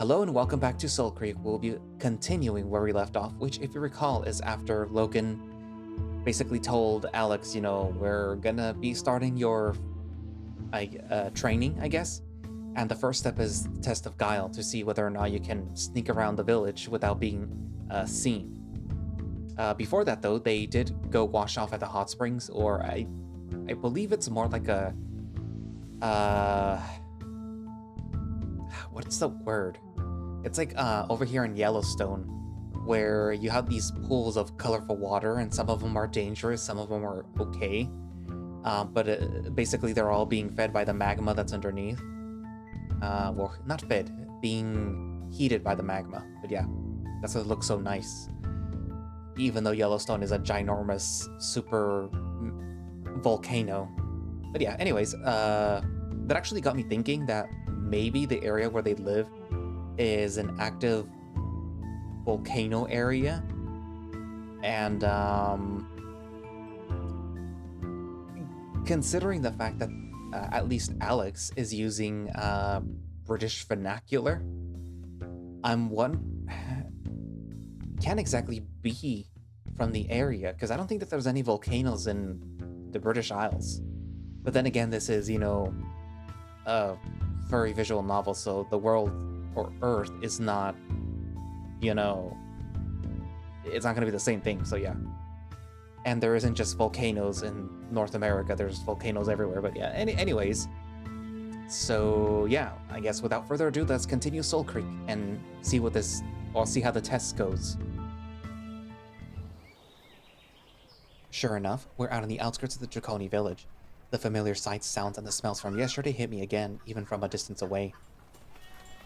Hello and welcome back to Soulcreek. We'll be continuing where we left off, which, if you recall, is after Logan basically told Alex, we're gonna be starting your training, I guess. And the first step is the test of guile to see whether or not you can sneak around the village without being seen. Before that, though, they did go wash off at the hot springs, or I believe it's more like a what's the word? It's like over here in Yellowstone, where you have these pools of colorful water, and some of them are dangerous, some of them are okay. But basically they're all being fed by the magma that's underneath. Well, not fed, being heated by the magma. But yeah, that's why it looks so nice. Even though Yellowstone is a ginormous super volcano. But yeah, anyways, that actually got me thinking that maybe the area where they live is an active volcano area, and considering the fact that at least Alex is using British vernacular, can't exactly be from the area, because I don't think that there's any volcanoes in the British Isles. But then again, this is, a very visual novel, so the world or Earth is not, it's not going to be the same thing, so yeah. And there isn't just volcanoes in North America, there's volcanoes everywhere, but yeah, anyways. So yeah, I guess without further ado, let's continue Soulcreek and see how the test goes. Sure enough, we're out on the outskirts of the Draconi village. The familiar sights, sounds, and the smells from yesterday hit me again, even from a distance away.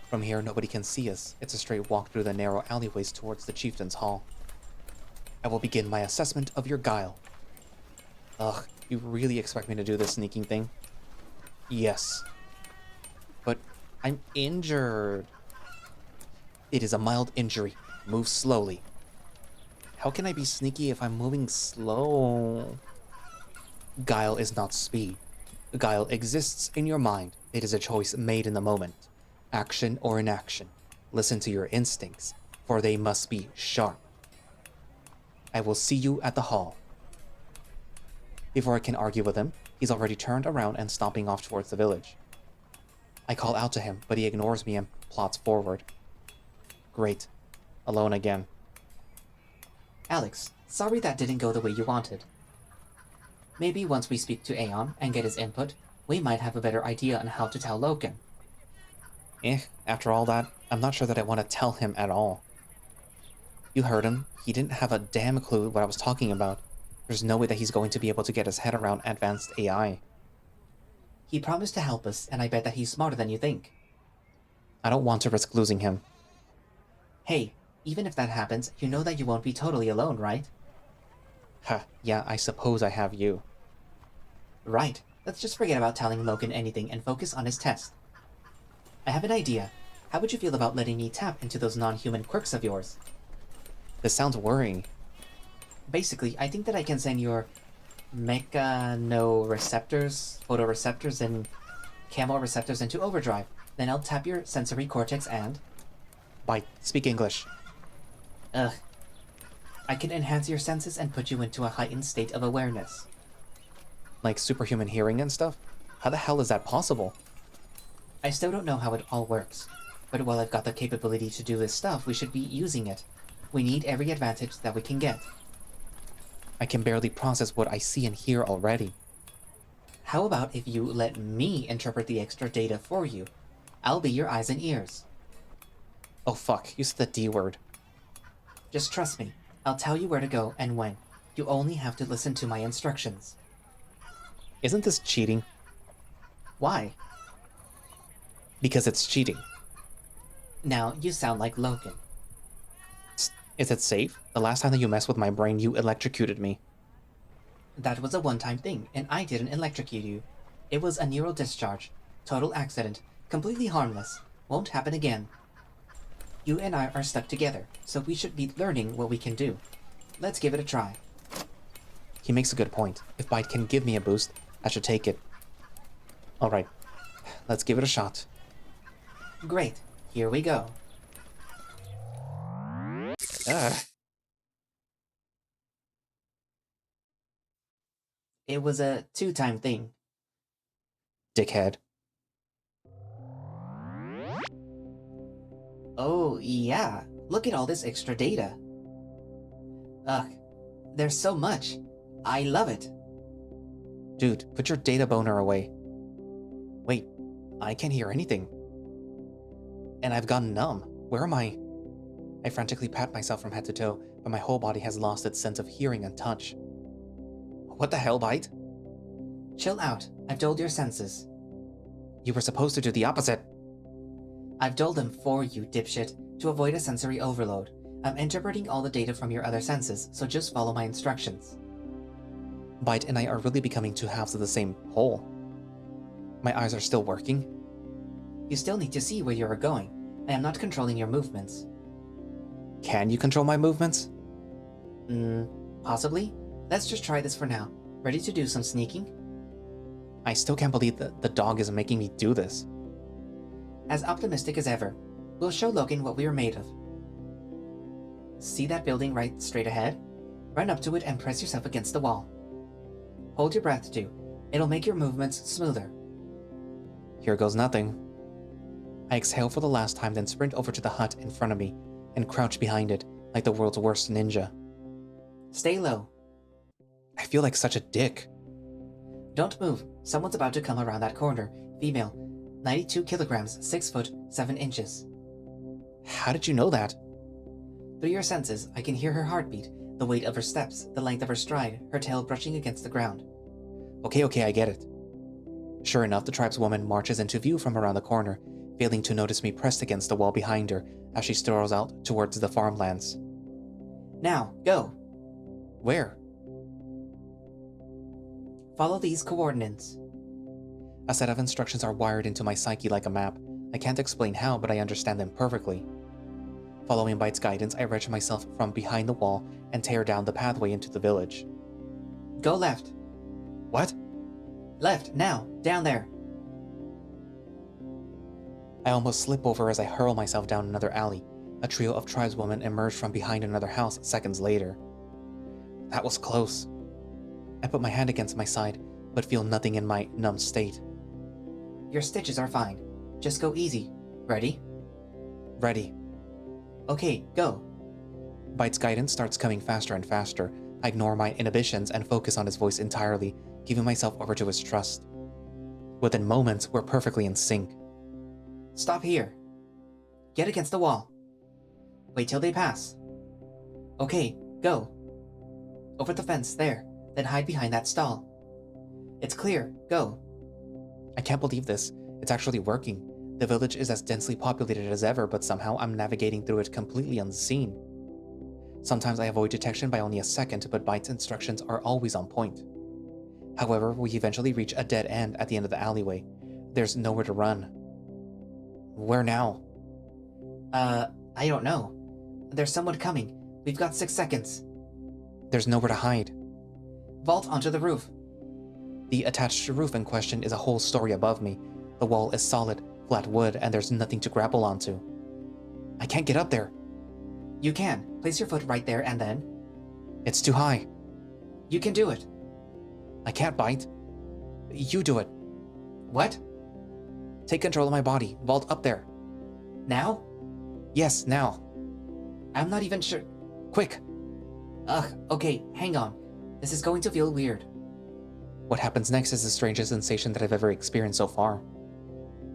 From here, nobody can see us. It's a straight walk through the narrow alleyways towards the chieftain's hall. I will begin my assessment of your guile. Ugh, you really expect me to do this sneaking thing? Yes. But I'm injured. It is a mild injury. Move slowly. How can I be sneaky if I'm moving slow? Guile is not speed. Guile exists in your mind. It is a choice made in the moment. Action or inaction. Listen to your instincts, for they must be sharp. I will see you at the hall. Before I can argue with him, he's already turned around and stomping off towards the village. I call out to him, but he ignores me and plods forward. Great. Alone again. Alex, sorry that didn't go the way you wanted. Maybe once we speak to Aeyon and get his input, we might have a better idea on how to tell Logan. After all that, I'm not sure that I want to tell him at all. You heard him. He didn't have a damn clue what I was talking about. There's no way that he's going to be able to get his head around advanced AI. He promised to help us, and I bet that he's smarter than you think. I don't want to risk losing him. Hey, even if that happens, you know that you won't be totally alone, right? Yeah, I suppose I have you. Right. Let's just forget about telling Logan anything and focus on his test. I have an idea. How would you feel about letting me tap into those non-human quirks of yours? This sounds worrying. Basically, I think that I can send your mechanoreceptors, photoreceptors, and chemoreceptors into overdrive. Then I'll tap your sensory cortex and... Speak English. I can enhance your senses and put you into a heightened state of awareness. Like superhuman hearing and stuff? How the hell is that possible? I still don't know how it all works, but while I've got the capability to do this stuff, we should be using it. We need every advantage that we can get. I can barely process what I see and hear already. How about if you let me interpret the extra data for you? I'll be your eyes and ears. Oh fuck, you said the D word. Just trust me. I'll tell you where to go and when. You only have to listen to my instructions. Isn't this cheating? Why? Because it's cheating. Now you sound like Logan. Is it safe? The last time that you messed with my brain, you electrocuted me. That was a one-time thing, and I didn't electrocute you. It was a neural discharge. Total accident. Completely harmless. Won't happen again. You and I are stuck together, so we should be learning what we can do. Let's give it a try. He makes a good point. If Bite can give me a boost, I should take it. Alright, let's give it a shot. Great. Here we go. Ugh. It was a two-time thing. Dickhead. Oh, yeah. Look at all this extra data. Ugh, there's so much. I love it. Dude, put your data boner away. Wait, I can't hear anything. And I've gone numb. Where am I? I frantically pat myself from head to toe, but my whole body has lost its sense of hearing and touch. What the hell, Bite? Chill out. I've dulled your senses. You were supposed to do the opposite. I've dulled them for you, dipshit, to avoid a sensory overload. I'm interpreting all the data from your other senses, so just follow my instructions. Bite and I are really becoming two halves of the same whole. My eyes are still working. You still need to see where you are going. I am not controlling your movements. Can you control my movements? Possibly. Let's just try this for now. Ready to do some sneaking? I still can't believe that the dog is making me do this. As optimistic as ever. We'll show Logan what we are made of. See that building right straight ahead? Run up to it and press yourself against the wall. Hold your breath too. It'll make your movements smoother. Here goes nothing. I exhale for the last time, then sprint over to the hut in front of me and crouch behind it like the world's worst ninja. Stay low. I feel like such a dick. Don't move. Someone's about to come around that corner. Female. 92 kilograms, 6 foot, 7 inches. How did you know that? Through your senses, I can hear her heartbeat, the weight of her steps, the length of her stride, her tail brushing against the ground. Okay, I get it. Sure enough, the tribeswoman marches into view from around the corner, failing to notice me pressed against the wall behind her as she strolls out towards the farmlands. Now, go. Where? Follow these coordinates. A set of instructions are wired into my psyche like a map. I can't explain how, but I understand them perfectly. Following Bite's guidance, I wrench myself from behind the wall and tear down the pathway into the village. Go left. What? Left, now, down there. I almost slip over as I hurl myself down another alley. A trio of tribeswomen emerge from behind another house seconds later. That was close. I put my hand against my side, but feel nothing in my numb state. Your stitches are fine. Just go easy. Ready? Ready. Okay, go. Bite's guidance starts coming faster and faster. I ignore my inhibitions and focus on his voice entirely, giving myself over to his trust. Within moments, we're perfectly in sync. Stop here. Get against the wall. Wait till they pass. Okay, go. Over the fence, there. Then hide behind that stall. It's clear, go. I can't believe this. It's actually working. The village is as densely populated as ever, but somehow I'm navigating through it completely unseen. Sometimes I avoid detection by only a second, but Bite's instructions are always on point. However, we eventually reach a dead end at the end of the alleyway. There's nowhere to run. Where now? I don't know. There's someone coming. We've got 6 seconds. There's nowhere to hide. Vault onto the roof. The attached roof in question is a whole story above me. The wall is solid, flat wood, and there's nothing to grapple onto. I can't get up there. You can. Place your foot right there and then... It's too high. You can do it. I can't, Bite. You do it. What? Take control of my body. Vault up there. Now? Yes, now. I'm not even sure... Quick. Ugh, okay, hang on. This is going to feel weird. What happens next is the strangest sensation that I've ever experienced so far.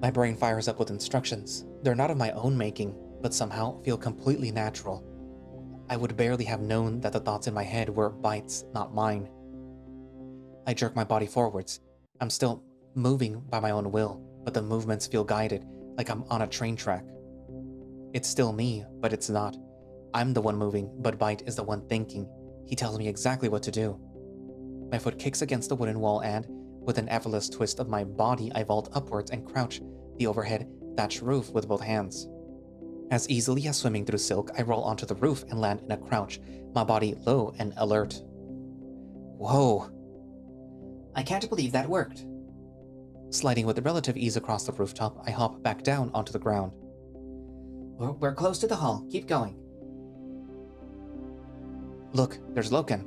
My brain fires up with instructions. They're not of my own making, but somehow feel completely natural. I would barely have known that the thoughts in my head were Bite's, not mine. I jerk my body forwards. I'm still moving by my own will, but the movements feel guided, like I'm on a train track. It's still me, but it's not. I'm the one moving, but Bite is the one thinking. He tells me exactly what to do. My foot kicks against the wooden wall and, with an effortless twist of my body, I vault upwards and crouch the overhead thatched roof with both hands. As easily as swimming through silk, I roll onto the roof and land in a crouch, my body low and alert. Whoa. I can't believe that worked. Sliding with relative ease across the rooftop, I hop back down onto the ground. We're close to the hall. Keep going. Look, there's Loken.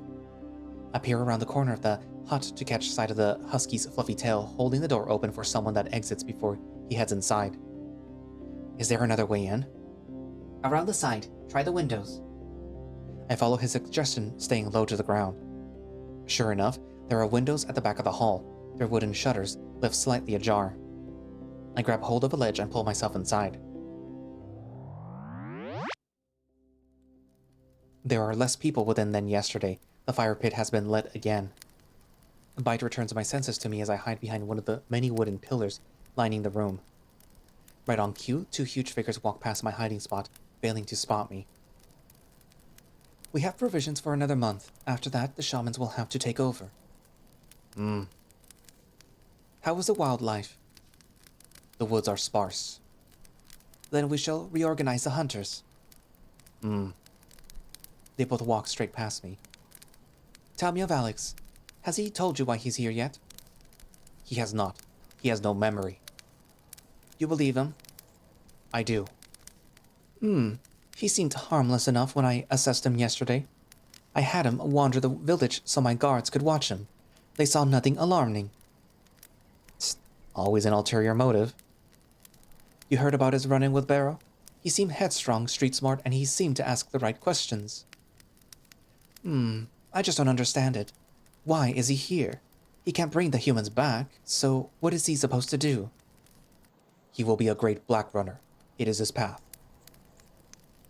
I peer around the corner of the hut to catch sight of the husky's fluffy tail holding the door open for someone that exits before he heads inside. Is there another way in? Around the side, try the windows. I follow his suggestion, staying low to the ground. Sure enough, there are windows at the back of the hall, their wooden shutters lift slightly ajar. I grab hold of a ledge and pull myself inside. There are less people within than yesterday. The fire pit has been lit again. A bite returns my senses to me as I hide behind one of the many wooden pillars lining the room. Right on cue, two huge figures walk past my hiding spot, failing to spot me. We have provisions for another month. After that, the shamans will have to take over. How is the wildlife? The woods are sparse. Then we shall reorganize the hunters. They both walk straight past me. Tell me of Alex. Has he told you why he's here yet? He has not. He has no memory. You believe him? I do. He seemed harmless enough when I assessed him yesterday. I had him wander the village so my guards could watch him. They saw nothing alarming. It's always an ulterior motive. You heard about his run-in with Barrow? He seemed headstrong, street-smart, and he seemed to ask the right questions. I just don't understand it. Why is he here? He can't bring the humans back, so what is he supposed to do? He will be a great black runner. It is his path.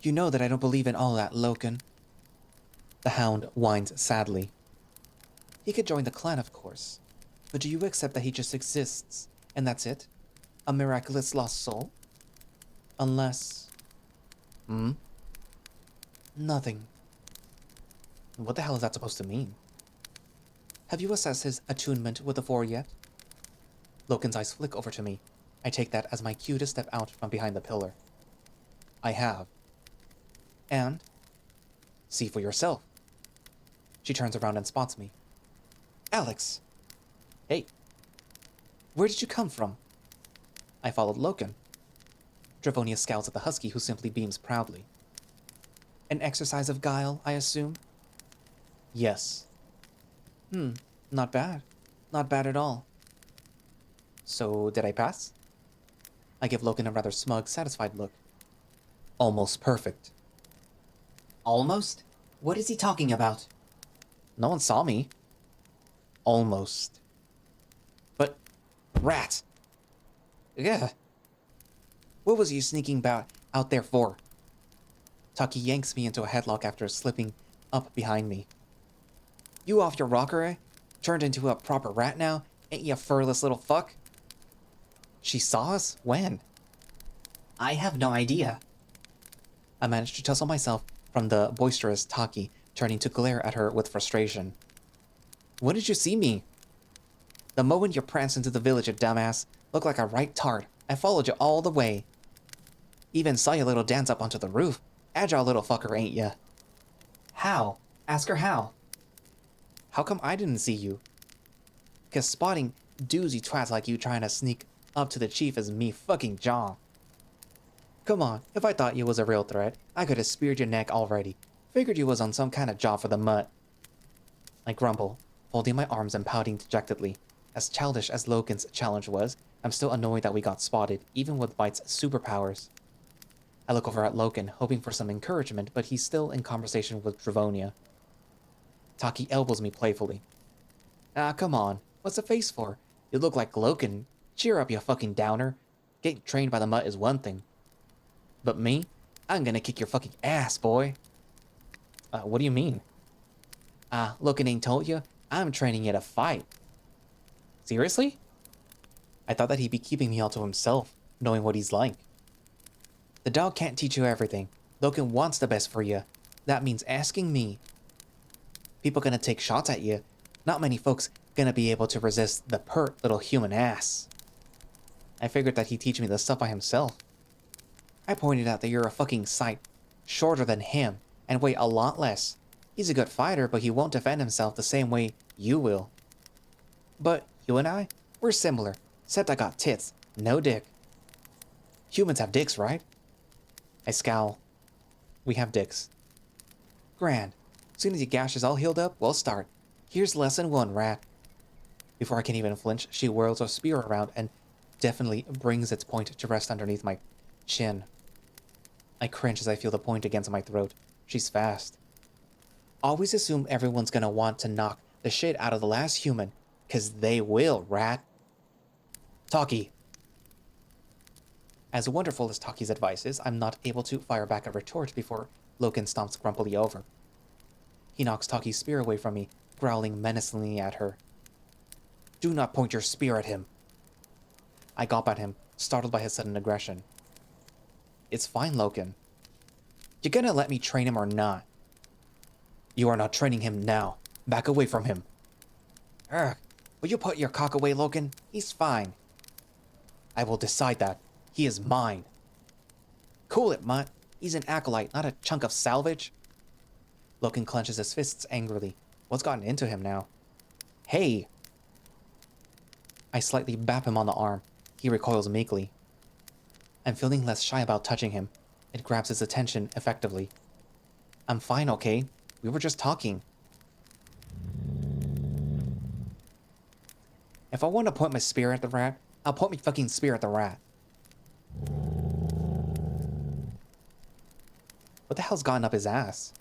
You know that I don't believe in all that, Loken. The hound whines sadly. He could join the clan, of course. But do you accept that he just exists, and that's it? A miraculous lost soul? Unless... Nothing. What the hell is that supposed to mean? Have you assessed his attunement with the Four yet? Loken's eyes flick over to me. I take that as my cue to step out from behind the pillar. I have. And? See for yourself. She turns around and spots me. Alex! Hey. Where did you come from? I followed Loken. Dravonia scowls at the husky, who simply beams proudly. An exercise of guile, I assume? Yes. Not bad. Not bad at all. So, did I pass? I give Loken a rather smug, satisfied look. Almost perfect. Almost? What is he talking about? No one saw me. Almost. But, rat! Yeah. What was you sneaking about out there for? Taki yanks me into a headlock after slipping up behind me. You off your rocker, eh? Turned into a proper rat now? Ain't you a furless little fuck? She saw us? When? I have no idea. I managed to tussle myself from the boisterous Taki, turning to glare at her with frustration. When did you see me? The moment you pranced into the village, you dumbass. Looked like a right tart. I followed you all the way. Even saw your little dance up onto the roof. Agile little fucker, ain't ya? How? Ask her how. How come I didn't see you? 'Cause spotting doozy twats like you trying to sneak up to the chief is me fucking jaw. Come on, if I thought you was a real threat, I could have speared your neck already. Figured you was on some kind of job for the mutt. I grumble, folding my arms and pouting dejectedly. As childish as Loken's challenge was, I'm still annoyed that we got spotted, even with Bite's superpowers. I look over at Loken, hoping for some encouragement, but he's still in conversation with Dravonia. Taki elbows me playfully. Ah, come on. What's the face for? You look like Loken. Cheer up, you fucking downer. Getting trained by the mutt is one thing. But me? I'm gonna kick your fucking ass, boy. What do you mean? Loken ain't told you? I'm training you to fight. Seriously? I thought that he'd be keeping me all to himself, knowing what he's like. The dog can't teach you everything. Loken wants the best for you. That means asking me. People gonna take shots at you. Not many folks gonna be able to resist the pert little human ass. I figured that he'd teach me the stuff by himself. I pointed out that you're a fucking sight shorter than him and weigh a lot less. He's a good fighter, but he won't defend himself the same way you will. But you and I, we're similar, except I got tits, no dick. Humans have dicks, right? I scowl. We have dicks. Grand. Soon as your gash is all healed up, we'll start. Here's lesson 1, rat. Before I can even flinch, she whirls her spear around and definitely brings its point to rest underneath my chin. I cringe as I feel the point against my throat. She's fast. Always assume everyone's gonna want to knock the shit out of the last human, 'cause they will, rat. Taki. As wonderful as Taki's advice is, I'm not able to fire back a retort before Loken stomps grumpily over. He knocks Taki's spear away from me, growling menacingly at her. Do not point your spear at him. I gawp at him, startled by his sudden aggression. It's fine, Loken. You gonna let me train him or not? You are not training him now. Back away from him. Ugh, will you put your cock away, Loken? He's fine. I will decide that. He is mine. Cool it, mutt. He's an acolyte, not a chunk of salvage. Loken clenches his fists angrily. What's gotten into him now? Hey! I slightly bap him on the arm. He recoils meekly. I'm feeling less shy about touching him. It grabs his attention effectively. I'm fine, okay? We were just talking. If I want to point my spear at the rat, I'll point my fucking spear at the rat. What the hell's gotten up his ass?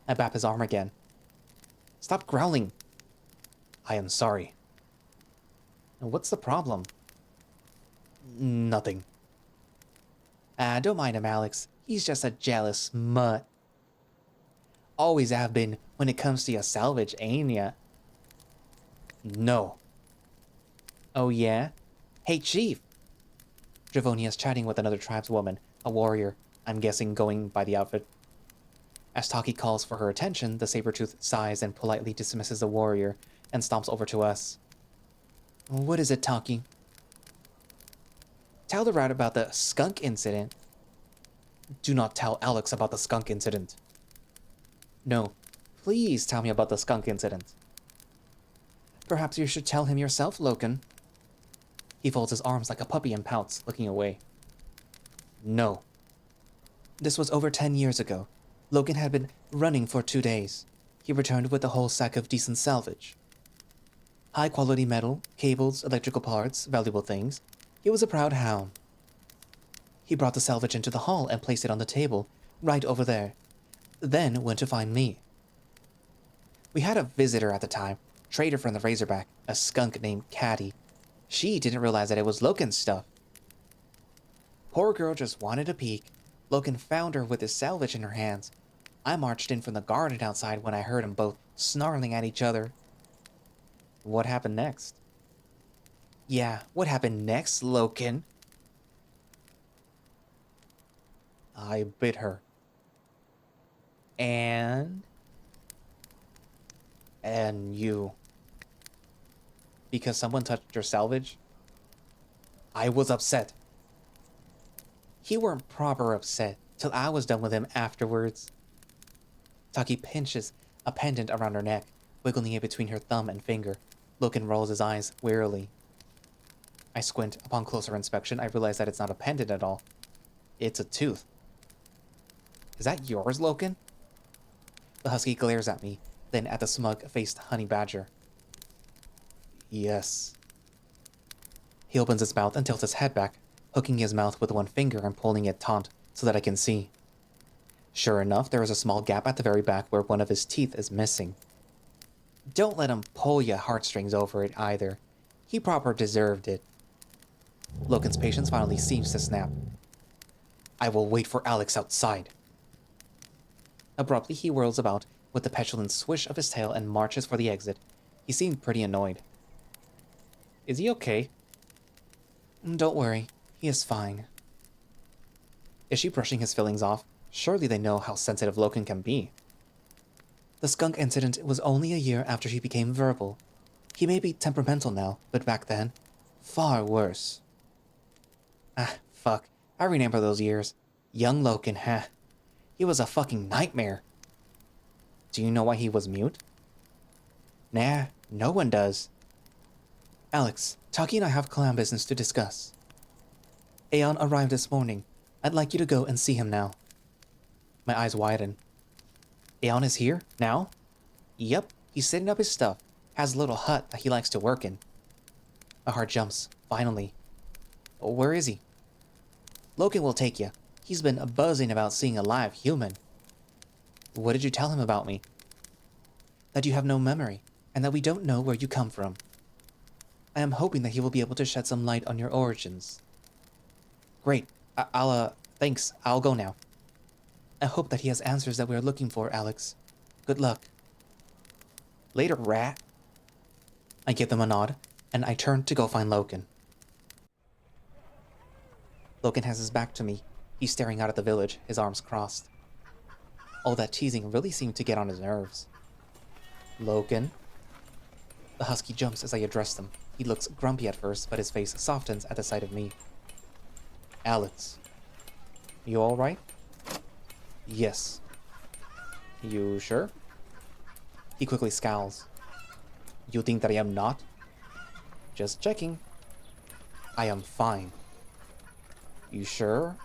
I bap his arm again. Stop growling. I am sorry. What's the problem? Nothing. Don't mind him, Alex. He's just a jealous mutt. Always have been when it comes to your salvage, ain't ya? No. Oh yeah? Hey, Chief! Javonia's chatting with another tribeswoman, a warrior, I'm guessing going by the outfit. As Taki calls for her attention, the saber-tooth sighs and politely dismisses the warrior and stomps over to us. What is it, Taki? Tell the rat about the skunk incident. Do not tell Alex about the skunk incident. No, please tell me about the skunk incident. Perhaps you should tell him yourself, Loken. He folds his arms like a puppy and pouts, looking away. No. This was over 10 years ago. Loken had been running for 2 days. He returned with a whole sack of decent salvage. High-quality metal, cables, electrical parts, valuable things. He was a proud hound. He brought the salvage into the hall and placed it on the table, right over there. Then went to find me. We had a visitor at the time, trader from the Razorback, a skunk named Caddy. She didn't realize that it was Loken's stuff. Poor girl just wanted a peek. Loken found her with his salvage in her hands. I marched in from the garden outside when I heard them both snarling at each other. What happened next? Yeah, what happened next, Loken? I bit her. And you. Because someone touched your salvage? I was upset. He weren't proper upset till I was done with him afterwards. Taki pinches a pendant around her neck, wiggling it between her thumb and finger. Loken rolls his eyes wearily. I squint. Upon closer inspection, I realize that it's not a pendant at all. It's a tooth. Is that yours, Loken? The husky glares at me, then at the smug-faced honey badger. Yes. He opens his mouth and tilts his head back, hooking his mouth with one finger and pulling it taut so that I can see. Sure enough, there is a small gap at the very back where one of his teeth is missing. Don't let him pull ya heartstrings over it either. He proper deserved it. Loken's patience finally seems to snap. I will wait for Alex outside. Abruptly, he whirls about with the petulant swish of his tail and marches for the exit. He seemed pretty annoyed. Is he okay? Don't worry, he is fine. Is she brushing his fillings off? Surely they know how sensitive Loken can be. The skunk incident was only a year after he became verbal. He may be temperamental now, but back then, far worse. Ah, fuck. I remember those years. Young Loken, huh? He was a fucking nightmare. Do you know why he was mute? Nah, no one does. Alex, Taki and I have clan business to discuss. Aeyon arrived this morning. I'd like you to go and see him now. My eyes widen. Aeyon is here? Now? Yep, he's setting up his stuff. Has a little hut that he likes to work in. My heart jumps. Finally. Where is he? Logan will take you. He's been buzzing about seeing a live human. What did you tell him about me? That you have no memory, and that we don't know where you come from. I am hoping that he will be able to shed some light on your origins. Great. Thanks. I'll go now. I hope that he has answers that we are looking for, Alex. Good luck. Later, rat. I give them a nod, and I turn to go find Logan. Logan has his back to me. He's staring out at the village, his arms crossed. All that teasing really seemed to get on his nerves. Logan? The husky jumps as I address him. He looks grumpy at first, but his face softens at the sight of me. Alex. You alright? Yes. You sure? He quickly scowls. You think that I am not? Just checking. I am fine. You sure?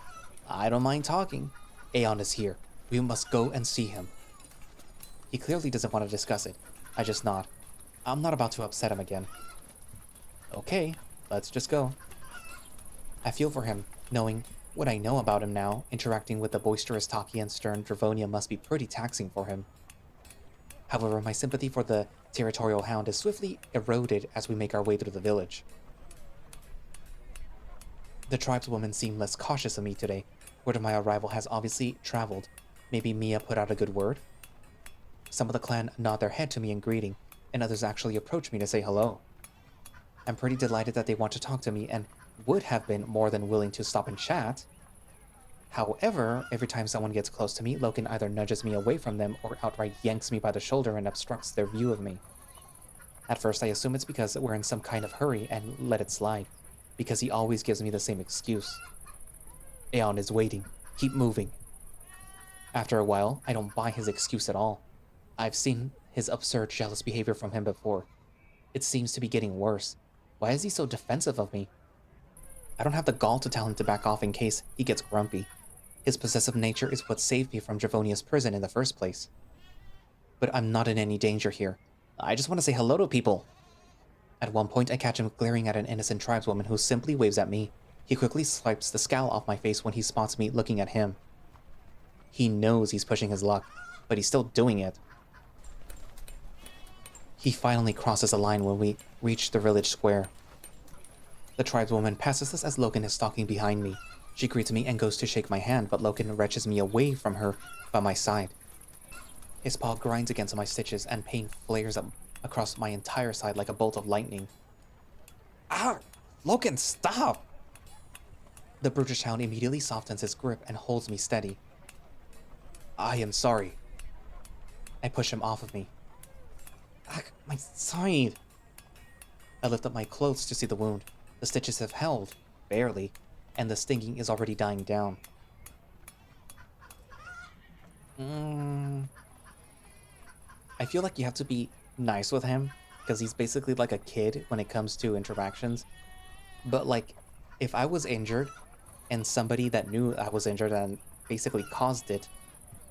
I don't mind talking. Aeyon is here. We must go and see him. He clearly doesn't want to discuss it. I just nod. I'm not about to upset him again. Okay, let's just go. I feel for him, knowing what I know about him now. Interacting with the boisterous Taki and stern Dravonia must be pretty taxing for him. However, my sympathy for the territorial hound is swiftly eroded as we make our way through the village. The tribeswomen seem less cautious of me today. Word of my arrival has obviously traveled. Maybe Mia put out a good word? Some of the clan nod their head to me in greeting, and others actually approach me to say hello. I'm pretty delighted that they want to talk to me and would have been more than willing to stop and chat. However, every time someone gets close to me, Logan either nudges me away from them or outright yanks me by the shoulder and obstructs their view of me. At first, I assume it's because we're in some kind of hurry and let it slide, because he always gives me the same excuse. Aeyon is waiting. Keep moving. After a while, I don't buy his excuse at all. I've seen his absurd, jealous behavior from him before. It seems to be getting worse. Why is he so defensive of me? I don't have the gall to tell him to back off in case he gets grumpy. His possessive nature is what saved me from Dravonia's prison in the first place. But I'm not in any danger here. I just want to say hello to people. At one point, I catch him glaring at an innocent tribeswoman who simply waves at me. He quickly swipes the scowl off my face when he spots me looking at him. He knows he's pushing his luck, but he's still doing it. He finally crosses a line when we reach the village square. The tribeswoman passes us as Logan is stalking behind me. She greets me and goes to shake my hand, but Logan wrenches me away from her by my side. His paw grinds against my stitches and pain flares up across my entire side like a bolt of lightning. Ah! Logan, stop! The brutish hound immediately softens his grip and holds me steady. I am sorry. I push him off of me. Ah, my side! I lift up my clothes to see the wound. The stitches have held, barely, and the stinging is already dying down. I feel like you have to be nice with him, because he's basically like a kid when it comes to interactions. But like, if I was injured, and somebody that knew I was injured and basically caused it,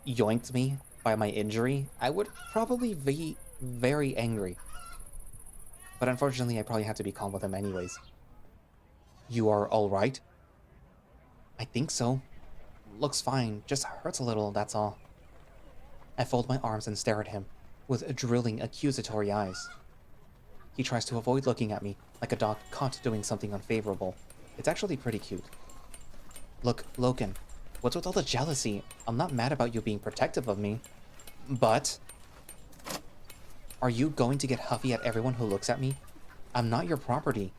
yoinked me by my injury, I would probably be very angry. But unfortunately, I probably have to be calm with him anyways. You are alright? I think so. Looks fine, just hurts a little, that's all. I fold my arms and stare at him, with drilling, accusatory eyes. He tries to avoid looking at me, like a dog caught doing something unfavorable. It's actually pretty cute. Look, Logan, what's with all the jealousy? I'm not mad about you being protective of me. But... are you going to get huffy at everyone who looks at me? I'm not your property.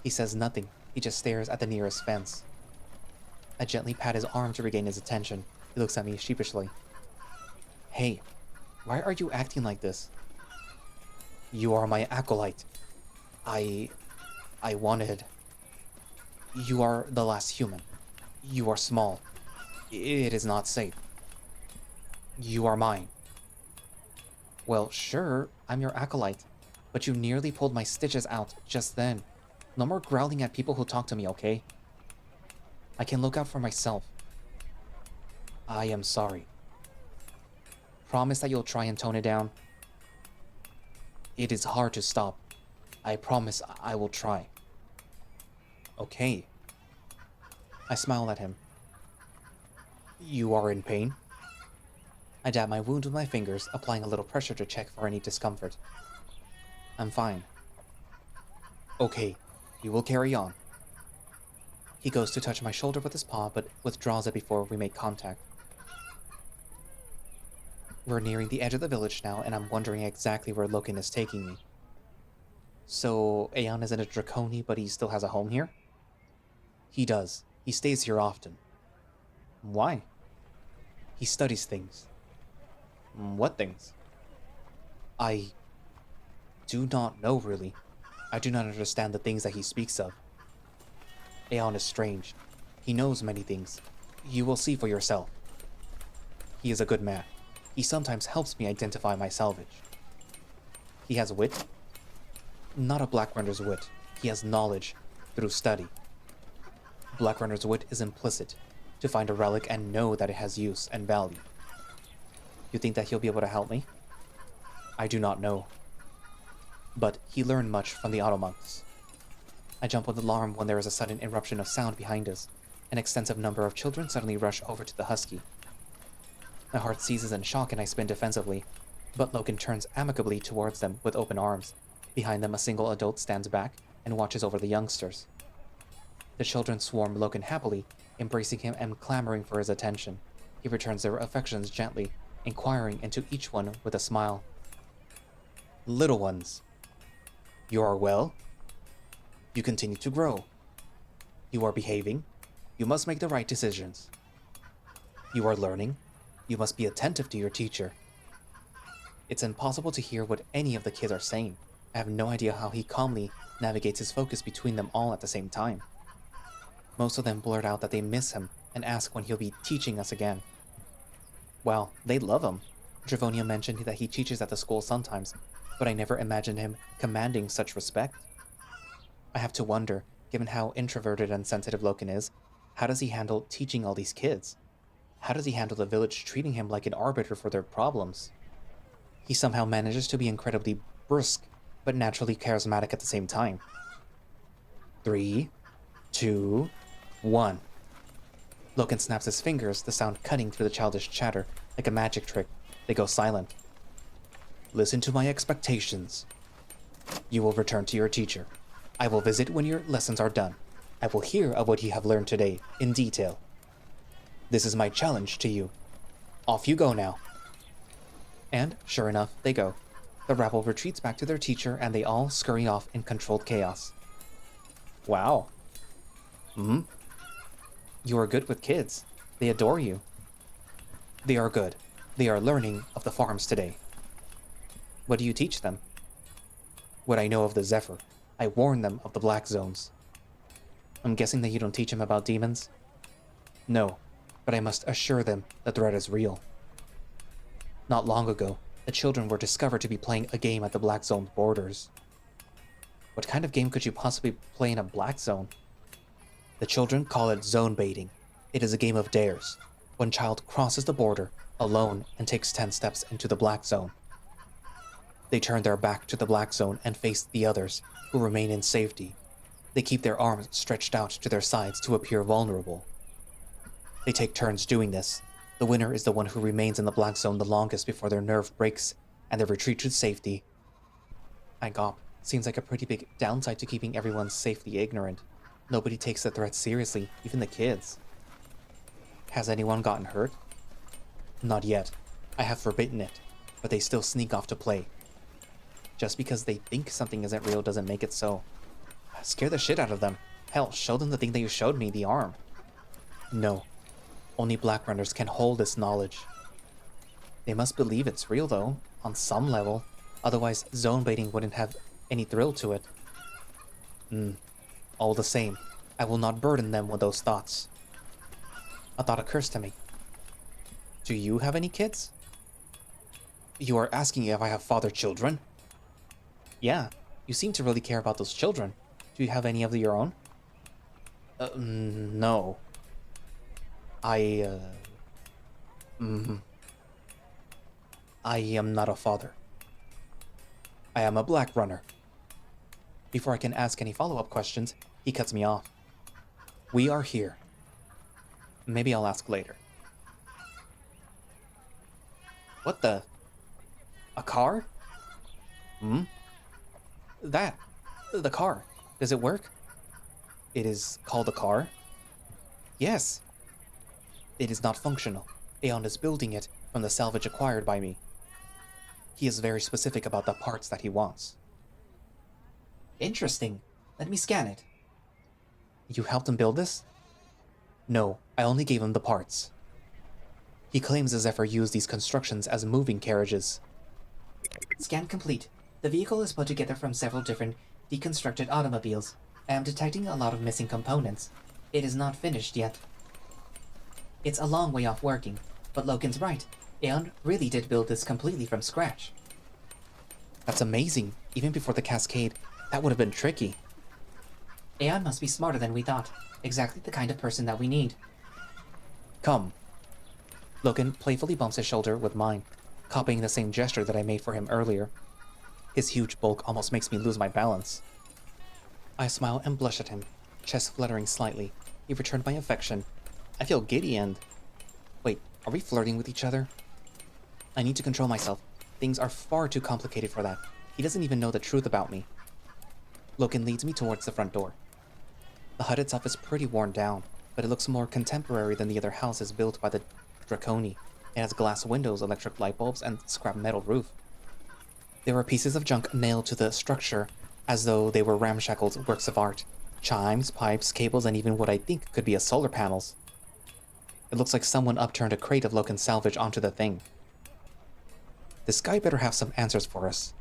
He says nothing. He just stares at the nearest fence. I gently pat his arm to regain his attention. He looks at me sheepishly. Hey, why are you acting like this? You are my acolyte. I wanted... You are the last human. You are small. It is not safe. You are mine. Well, sure, I'm your acolyte, but you nearly pulled my stitches out just then. No more growling at people who talk to me, okay? I can look out for myself. I am sorry. promise that you'll try and tone it down? It is hard to stop. I promise I will try. Okay. I smile at him. You are in pain? I dab my wound with my fingers, applying a little pressure to check for any discomfort. I'm fine. Okay, you will carry on. He goes to touch my shoulder with his paw, but withdraws it before we make contact. We're nearing the edge of the village now, and I'm wondering exactly where Loken is taking me. So, Aeyon isn't a Draconi, but he still has a home here? He does. He stays here often. Why? He studies things. What things? I do not know, really. I do not understand the things that he speaks of. Aeon is strange. He knows many things. You will see for yourself. He is a good man. He sometimes helps me identify my salvage. He has wit. Not a Black Runner's wit. He has knowledge through study. Black Runner's wit is implicit, to find a relic and know that it has use and value. You think that he'll be able to help me? I do not know. But he learned much from the Automonks. I jump with alarm when there is a sudden eruption of sound behind us. An extensive number of children suddenly rush over to the husky. My heart seizes in shock and I spin defensively, but Loken turns amicably towards them with open arms. Behind them, a single adult stands back and watches over the youngsters. The children swarm Loken happily, embracing him and clamoring for his attention. He returns their affections gently, inquiring into each one with a smile. Little ones, you are well? You continue to grow. You are behaving. You must make the right decisions. You are learning. You must be attentive to your teacher. It's impossible to hear what any of the kids are saying. I have no idea how he calmly navigates his focus between them all at the same time. Most of them blurt out that they miss him and ask when he'll be teaching us again. Well, they love him. Dravonia mentioned that he teaches at the school sometimes, but I never imagined him commanding such respect. I have to wonder, given how introverted and sensitive Loken is, how does he handle teaching all these kids? How does he handle the village treating him like an arbiter for their problems? He somehow manages to be incredibly brusque, but naturally charismatic at the same time. 3, 2, 1. Loken snaps his fingers, the sound cutting through the childish chatter like a magic trick. They go silent. Listen to my expectations. You will return to your teacher. I will visit when your lessons are done. I will hear of what you have learned today in detail. This is my challenge to you. Off you go now. And, sure enough, they go. The rabble retreats back to their teacher and they all scurry off in controlled chaos. Wow. You are good with kids. They adore you. They are good. They are learning of the farms today. What do you teach them? What I know of the Zephyr. I warn them of the Black Zones. I'm guessing that you don't teach them about demons? No, but I must assure them the threat is real. Not long ago, the children were discovered to be playing a game at the Black Zone borders. What kind of game could you possibly play in a Black Zone? The children call it zone baiting. It is a game of dares. One child crosses the border, alone, and takes 10 steps into the Black Zone. They turn their back to the Black Zone and face the others, who remain in safety. They keep their arms stretched out to their sides to appear vulnerable. They take turns doing this. The winner is the one who remains in the Black Zone the longest before their nerve breaks and they retreat to safety. I gawp. Seems like a pretty big downside to keeping everyone safely ignorant. Nobody takes the threat seriously, even the kids. Has anyone gotten hurt? Not yet. I have forbidden it, but they still sneak off to play. Just because they think something isn't real doesn't make it so. Scare the shit out of them. Hell, show them the thing that you showed me, the arm. No. Only Black Runners can hold this knowledge. They must believe it's real, though, on some level. Otherwise, zone baiting wouldn't have any thrill to it. All the same, I will not burden them with those thoughts. A thought occurs to me. Do you have any kids? You are asking if I have fathered children? Yeah, you seem to really care about those children. Do you have any of your own? No. I am not a father. I am a black runner. Before I can ask any follow-up questions, he cuts me off. We are here. Maybe I'll ask later. What the? A car? Hmm? That. The car. Does it work? It is called a car? Yes. It is not functional. Aeyon is building it from the salvage acquired by me. He is very specific about the parts that he wants. Interesting. Let me scan it. You helped him build this? No, I only gave him the parts. He claims Zephyr used these constructions as moving carriages. Scan complete. The vehicle is put together from several different deconstructed automobiles. I am detecting a lot of missing components. It is not finished yet. It's a long way off working, but Logan's right. Aeon really did build this completely from scratch. That's amazing. Even before the cascade, that would have been tricky. Aeon must be smarter than we thought. Exactly the kind of person that we need. Come. Logan playfully bumps his shoulder with mine, copying the same gesture that I made for him earlier. His huge bulk almost makes me lose my balance. I smile and blush at him, chest fluttering slightly. He returned my affection. I feel giddy and... Wait, are we flirting with each other? I need to control myself. Things are far too complicated for that. He doesn't even know the truth about me. Logan leads me towards the front door. The hut itself is pretty worn down, but it looks more contemporary than the other houses built by the Draconi. It has glass windows, electric light bulbs, and scrap metal roof. There are pieces of junk nailed to the structure as though they were ramshackle works of art. Chimes, pipes, cables, and even what I think could be a solar panels. It looks like someone upturned a crate of Locan salvage onto the thing. This guy better have some answers for us.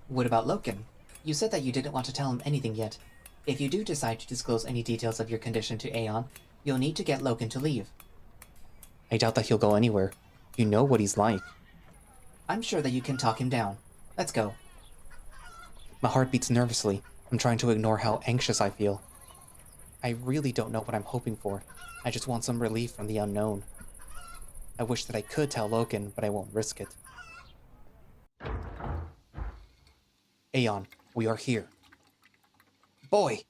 What about Logan? You said that you didn't want to tell him anything yet. If you do decide to disclose any details of your condition to Aeon, you'll need to get Logan to leave. I doubt that he'll go anywhere. You know what he's like. I'm sure that you can talk him down. Let's go. My heart beats nervously. I'm trying to ignore how anxious I feel. I really don't know what I'm hoping for. I just want some relief from the unknown. I wish that I could tell Logan, but I won't risk it. Aeon, we are here. Boy!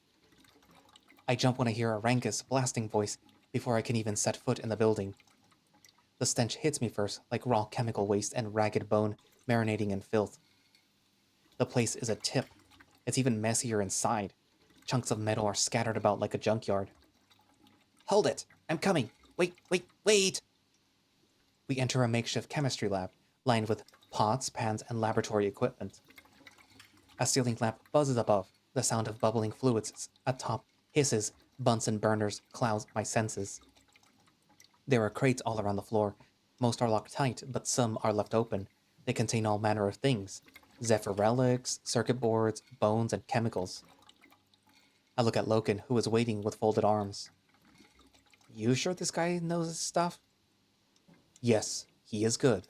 I jump when I hear a raucous, blasting voice before I can even set foot in the building. The stench hits me first, like raw chemical waste and ragged bone marinating in filth. The place is a tip. It's even messier inside. Chunks of metal are scattered about like a junkyard. Hold it! I'm coming! Wait! We enter a makeshift chemistry lab, lined with pots, pans, and laboratory equipment. A ceiling lamp buzzes above, the sound of bubbling fluids atop hisses, Bunsen burners clouds my senses. There are crates all around the floor. Most are locked tight, but some are left open. They contain all manner of things. Zephyr relics, circuit boards, bones, and chemicals. I look at Logan, who is waiting with folded arms. You sure this guy knows his stuff? Yes, he is good.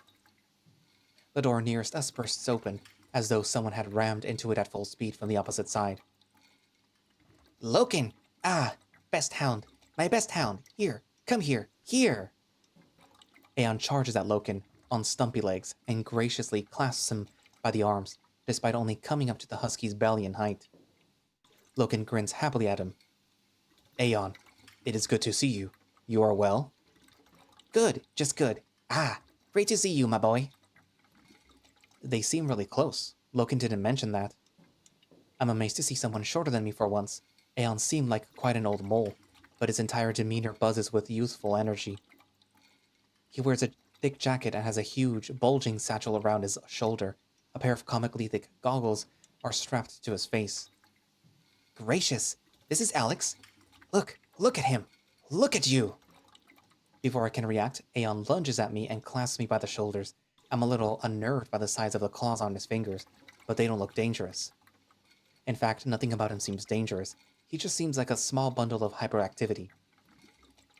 The door nearest us bursts open, as though someone had rammed into it at full speed from the opposite side. Logan! Ah, best hound. My best hound. Here, come here, here! Aeon charges at Logan, on stumpy legs, and graciously clasps him by the arms, despite only coming up to the husky's belly in height. Logan grins happily at him. Aeon, it is good to see you. You are well? Good, just good. Ah, great to see you, my boy. They seem really close. Logan didn't mention that. I'm amazed to see someone shorter than me for once. Aeon seemed like quite an old mole, but his entire demeanor buzzes with youthful energy. He wears a thick jacket and has a huge, bulging satchel around his shoulder. A pair of comically thick goggles are strapped to his face. Gracious, this is Alex. Look at him. Look at you. Before I can react, Aeon lunges at me and clasps me by the shoulders. I'm a little unnerved by the size of the claws on his fingers, but they don't look dangerous. In fact, nothing about him seems dangerous. He just seems like a small bundle of hyperactivity.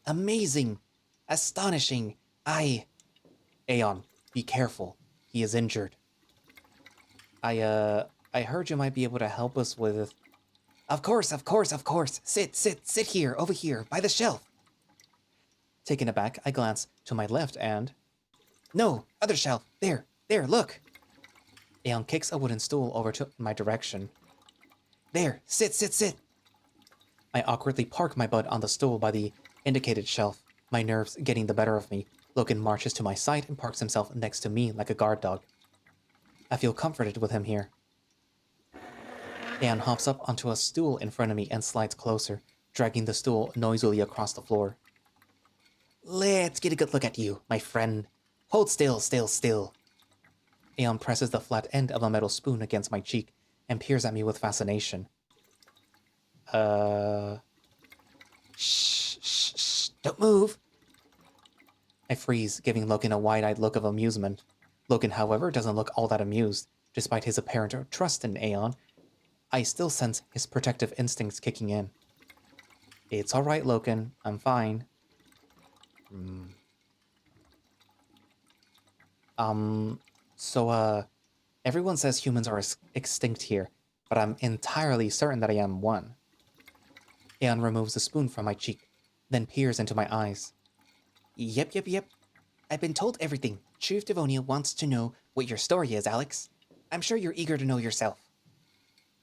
Amazing! Astonishing! Aeon, be careful. He is injured. I heard you might be able to help us with... Of course. Sit here, over here, by the shelf. Taken aback, I glance to my left and... No, other shelf. There, look. Aeon kicks a wooden stool over to my direction. There, sit. I awkwardly park my butt on the stool by the indicated shelf, my nerves getting the better of me. Logan marches to my side and parks himself next to me like a guard dog. I feel comforted with him here. Aeon hops up onto a stool in front of me and slides closer, dragging the stool noisily across the floor. Let's get a good look at you, my friend. Hold still. Aeon presses the flat end of a metal spoon against my cheek and peers at me with fascination. Shh, don't move. I freeze, giving Logan a wide-eyed look of amusement. Logan, however, doesn't look all that amused. Despite his apparent trust in Aeon, I still sense his protective instincts kicking in. It's alright, Logan. I'm fine. Everyone says humans are extinct here, but I'm entirely certain that I am one. Aeon removes the spoon from my cheek, then peers into my eyes. Yep. I've been told everything. Chief Devonia wants to know what your story is, Alex. I'm sure you're eager to know yourself.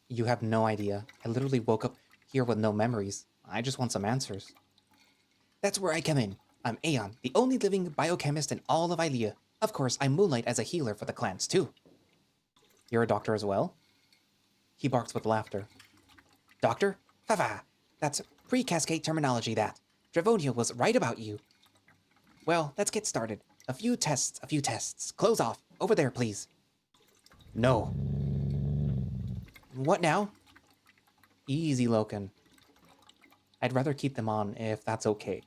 You have no idea. I literally woke up here with no memories. I just want some answers. That's where I come in. I'm Aeon, the only living biochemist in all of Ilea. Of course, I moonlight as a healer for the clans, too. You're a doctor as well? He barks with laughter. Doctor? Haha, that's pre-cascade terminology, that. Dravonia was right about you. Well, let's get started. A few tests. Close off. Over there, please. No. What now? Easy, Loken. I'd rather keep them on if that's okay.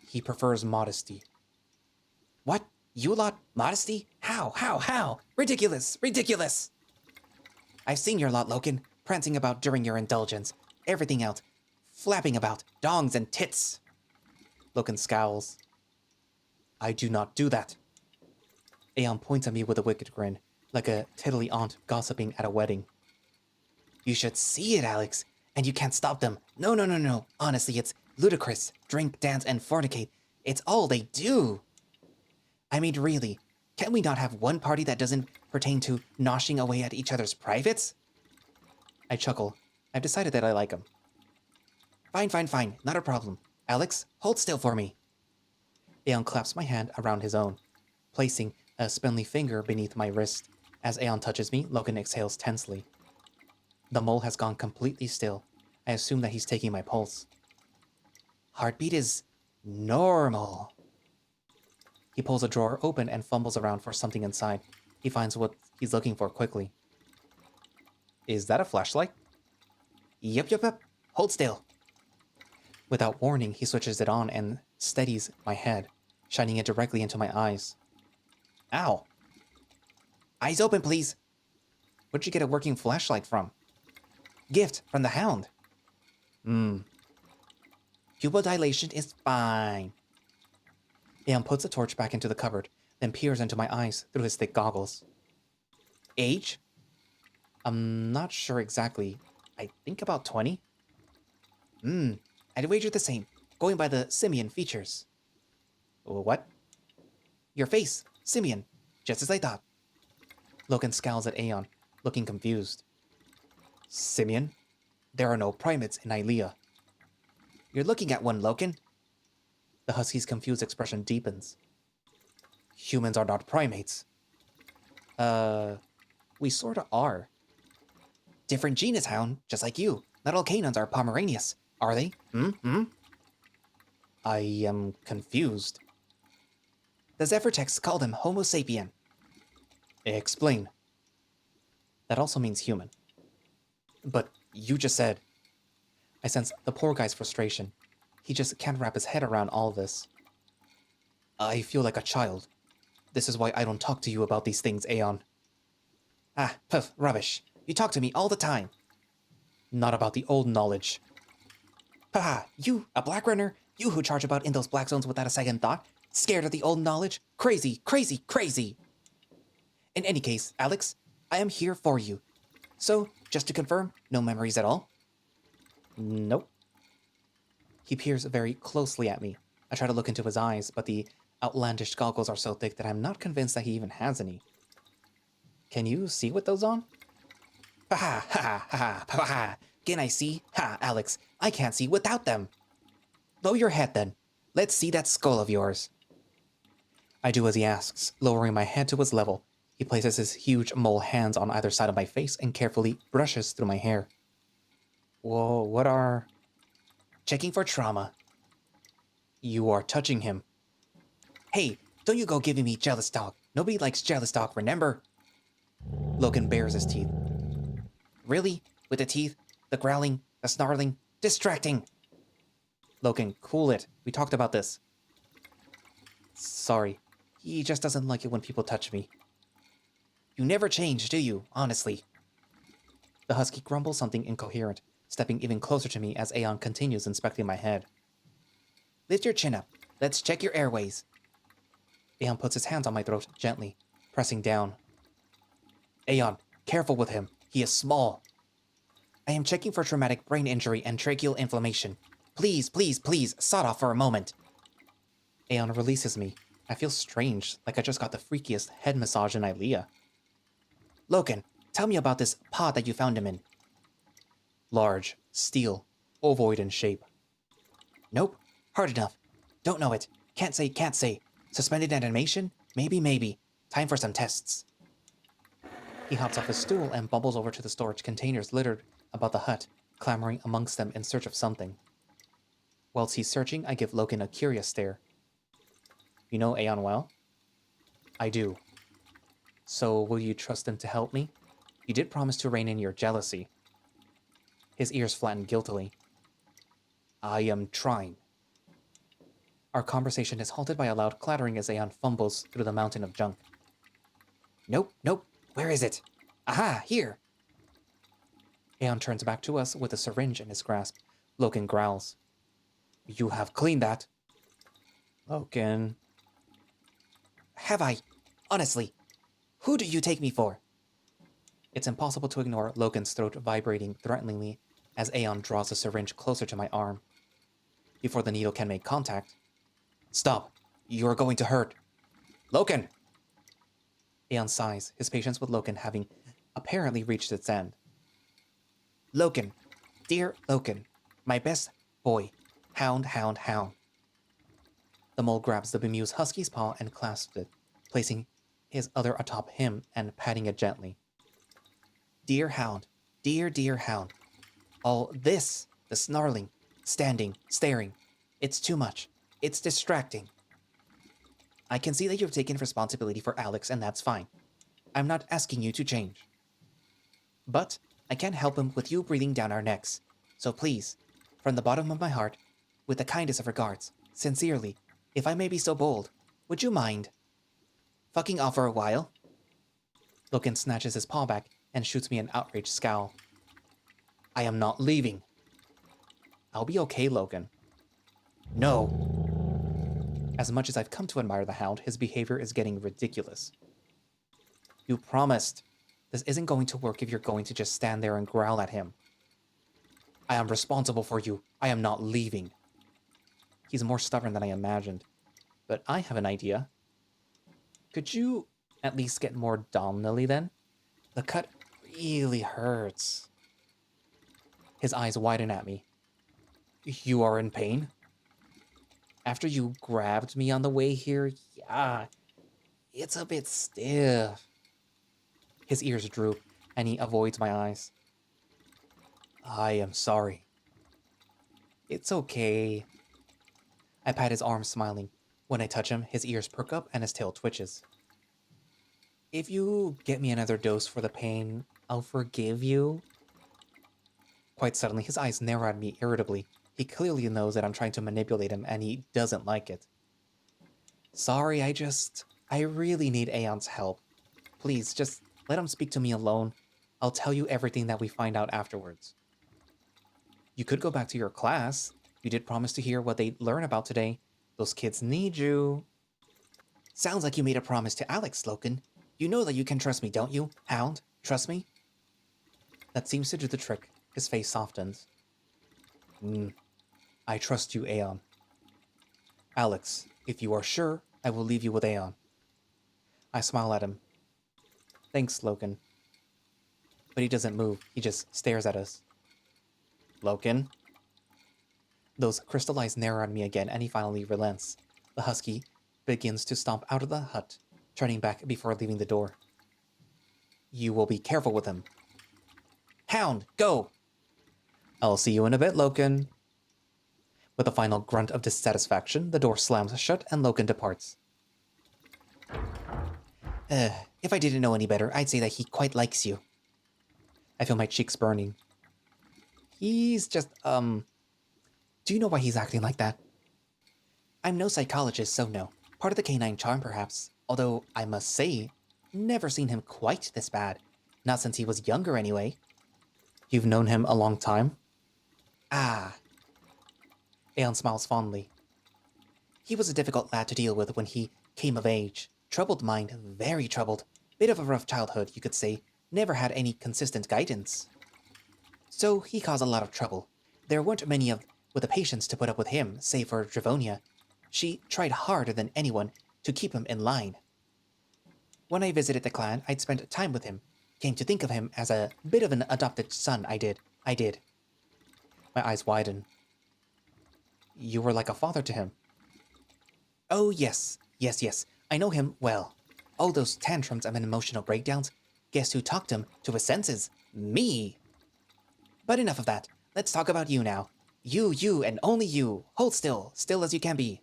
He prefers modesty. What? You lot modesty? How? Ridiculous! I've seen your lot, Loken, prancing about during your indulgence. Everything else. Flapping about, dongs and tits. Loken scowls. I do not do that. Aeon points at me with a wicked grin, like a tiddly aunt gossiping at a wedding. You should see it, Alex, and you can't stop them. No. Honestly, it's ludicrous. Drink, dance, and fornicate. It's all they do. I mean, really, can we not have one party that doesn't pertain to noshing away at each other's privates? I chuckle. I've decided that I like him. Fine. Not a problem. Alex, hold still for me. Aeon claps my hand around his own, placing a spindly finger beneath my wrist. As Aeon touches me, Loken exhales tensely. The mole has gone completely still. I assume that he's taking my pulse. Heartbeat is normal. He pulls a drawer open and fumbles around for something inside. He finds what he's looking for quickly. Is that a flashlight? Yep. Hold still. Without warning, he switches it on and steadies my head, shining it directly into my eyes. Ow. Eyes open, please. Where'd you get a working flashlight from? Gift from the Hound. Pupil dilation is fine. Aeon puts the torch back into the cupboard, then peers into my eyes through his thick goggles. Age? I'm not sure exactly. I think about 20. I'd wager the same, going by the simian features. What? Your face, simian, just as I thought. Loken scowls at Aeon, looking confused. Simian? There are no primates in Ilea. You're looking at one, Loken. The husky's confused expression deepens. Humans are not primates. We sorta are. Different genus, Hound, just like you. Not all canines are Pomeranians, are they? I am confused. The Zephyr text called him Homo sapien. Explain. That also means human. But you just said... I sense the poor guy's frustration. He just can't wrap his head around all this. I feel like a child. This is why I don't talk to you about these things, Aeon. Rubbish. You talk to me all the time. Not about the old knowledge. Haha, you, a black runner? You who charge about in those black zones without a second thought? Scared of the old knowledge? Crazy. In any case, Alex, I am here for you. So, just to confirm, no memories at all? Nope. He peers very closely at me. I try to look into his eyes, but the Outlandish goggles are so thick that I'm not convinced that he even has any. Can you see with those on? Ha ha ha ha ha ha! Can I see? Ha, Alex, I can't see without them! Lower your head then. Let's see that skull of yours. I do as he asks, lowering my head to his level. He places his huge mole hands on either side of my face and carefully brushes through my hair. Whoa, what are... Checking for trauma. You are touching him. Hey, don't you go giving me jealous talk. Nobody likes jealous talk, remember? Logan bares his teeth. Really? With the teeth? The growling? The snarling? Distracting! Logan, cool it. We talked about this. Sorry. He just doesn't like it when people touch me. You never change, do you? Honestly. The husky grumbles something incoherent, stepping even closer to me as Aeyon continues inspecting my head. Lift your chin up. Let's check your airways. Aeyon puts his hands on my throat gently, pressing down. Aeyon, careful with him. He is small. I am checking for traumatic brain injury and tracheal inflammation. Please, please, please, sod off for a moment. Aeyon releases me. I feel strange, like I just got the freakiest head massage in Ilea. Logan, tell me about this pod that you found him in. Large, steel, ovoid in shape. Nope, hard enough. Don't know it. Can't say, can't say. Suspended animation? Maybe, maybe. Time for some tests. He hops off his stool and bubbles over to the storage containers littered about the hut, clamoring amongst them in search of something. Whilst he's searching, I give Logan a curious stare. You know Aeyon well? I do. So will you trust him to help me? You did promise to rein in your jealousy. His ears flatten guiltily. I am trying. Our conversation is halted by a loud clattering as Aeyon fumbles through the mountain of junk. Nope, nope. Where is it? Aha, here! Aeyon turns back to us with a syringe in his grasp. Logan growls. You have cleaned that. Logan. Have I? Honestly, who do you take me for? It's impossible to ignore Logan's throat vibrating threateningly as Aeyon draws the syringe closer to my arm. Before the needle can make contact. Stop! You are going to hurt. Logan! Aeon sighs, his patience with Logan having apparently reached its end. Logan, dear Logan, my best boy, hound, hound, hound. The mole grabs the bemused husky's paw and clasps it, placing his other atop him and patting it gently. Dear hound, dear hound. All this, the snarling, standing, staring, it's too much. It's distracting. I can see that you've taken responsibility for Alex, and that's fine. I'm not asking you to change. But I can't help him with you breathing down our necks. So please, from the bottom of my heart, with the kindest of regards, sincerely, if I may be so bold, would you mind fucking off for a while? Logan snatches his paw back and shoots me an outraged scowl. I am not leaving. I'll be okay, Logan. No. As much as I've come to admire the hound, his behavior is getting ridiculous. You promised. This isn't going to work if you're going to just stand there and growl at him. I am responsible for you. I am not leaving. He's more stubborn than I imagined. But I have an idea. Could you at least get more dominally then? The cut really hurts. His eyes widen at me. You are in pain? After you grabbed me on the way here, yeah, it's a bit stiff. His ears droop, and he avoids my eyes. I am sorry. It's okay. I pat his arm, smiling. When I touch him, his ears perk up and his tail twitches. If you get me another dose for the pain, I'll forgive you. Quite suddenly, his eyes narrow at me irritably. He clearly knows that I'm trying to manipulate him, and he doesn't like it. Sorry, I really need Aeon's help. Please, just let him speak to me alone. I'll tell you everything that we find out afterwards. You could go back to your class. You did promise to hear what they learn about today. Those kids need you. Sounds like you made a promise to Alex, Logan. You know that you can trust me, don't you, hound? Trust me? That seems to do the trick. His face softens. I trust you, Aeyon. Alex, if you are sure, I will leave you with Aeon. I smile at him. Thanks, Loken. But he doesn't move, he just stares at us. Loken? Those crystal eyes narrow on me again, and he finally relents. The husky begins to stomp out of the hut, turning back before leaving the door. You will be careful with him. Hound, go! I'll see you in a bit, Loken. With a final grunt of dissatisfaction, the door slams shut and Loken departs. If I didn't know any better, I'd say that he quite likes you. I feel my cheeks burning. He's just, Do you know why he's acting like that? I'm no psychologist, so no. Part of the canine charm, perhaps. Although, I must say, never seen him quite this bad. Not since he was younger, anyway. You've known him a long time? Ah. Aeon smiles fondly. He was a difficult lad to deal with when he came of age. Troubled mind, very troubled. Bit of a rough childhood, you could say. Never had any consistent guidance. So he caused a lot of trouble. There weren't many with the patience to put up with him, save for Dravonia. She tried harder than anyone to keep him in line. When I visited the clan, I'd spent time with him. Came to think of him as a bit of an adopted son, I did. My eyes widen. You were like a father to him. Oh, yes. I know him well. All those tantrums and emotional breakdowns. Guess who talked him to his senses? Me! But enough of that. Let's talk about you now. You, and only you. Hold still as you can be.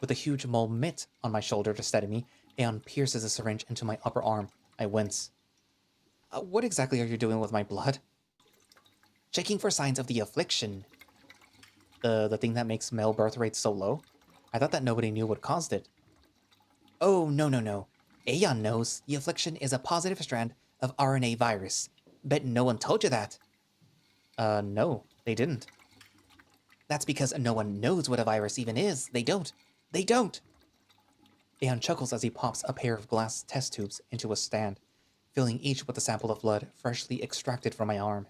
With a huge mole mitt on my shoulder to steady me, Aeon pierces a syringe into my upper arm. I wince. What exactly are you doing with my blood? Checking for signs of the affliction. The thing that makes male birth rates so low? I thought that nobody knew what caused it. Oh, no. Aeon knows the affliction is a positive strand of RNA virus. Bet no one told you that. No, they didn't. That's because no one knows what a virus even is. They don't. Aeon chuckles as he pops a pair of glass test tubes into a stand, filling each with a sample of blood freshly extracted from my arm.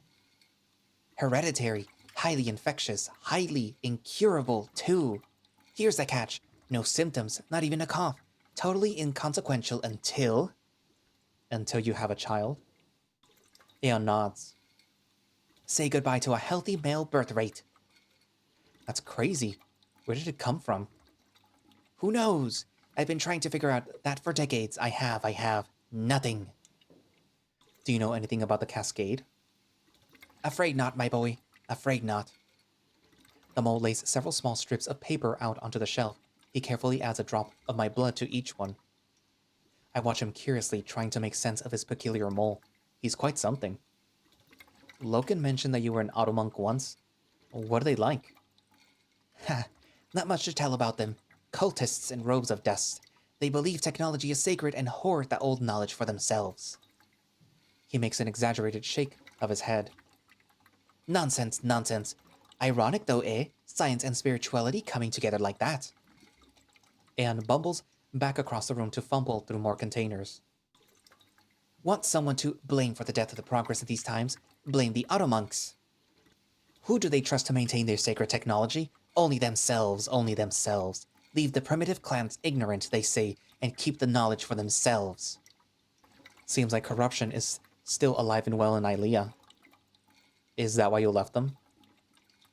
Hereditary, highly infectious, highly incurable, too. Here's the catch. No symptoms, not even a cough. Totally inconsequential until... Until you have a child? Aeon nods. Say goodbye to a healthy male birth rate. That's crazy. Where did it come from? Who knows? I've been trying to figure out that for decades. I have. Nothing. Do you know anything about the cascade? Afraid not, my boy. Afraid not. The mole lays several small strips of paper out onto the shelf. He carefully adds a drop of my blood to each one. I watch him curiously, trying to make sense of his peculiar mole. He's quite something. Loken mentioned that you were an automonk once. What are they like? Ha, not much to tell about them. Cultists in robes of dust. They believe technology is sacred and hoard that old knowledge for themselves. He makes an exaggerated shake of his head. Nonsense. Ironic though, eh? Science and spirituality coming together like that. Aeon bumbles back across the room to fumble through more containers. Want someone to blame for the death of the progress of these times? Blame the automonks. Who do they trust to maintain their sacred technology? Only themselves. Leave the primitive clans ignorant, they say, and keep the knowledge for themselves. Seems like corruption is still alive and well in Ilea. Is that why you left them?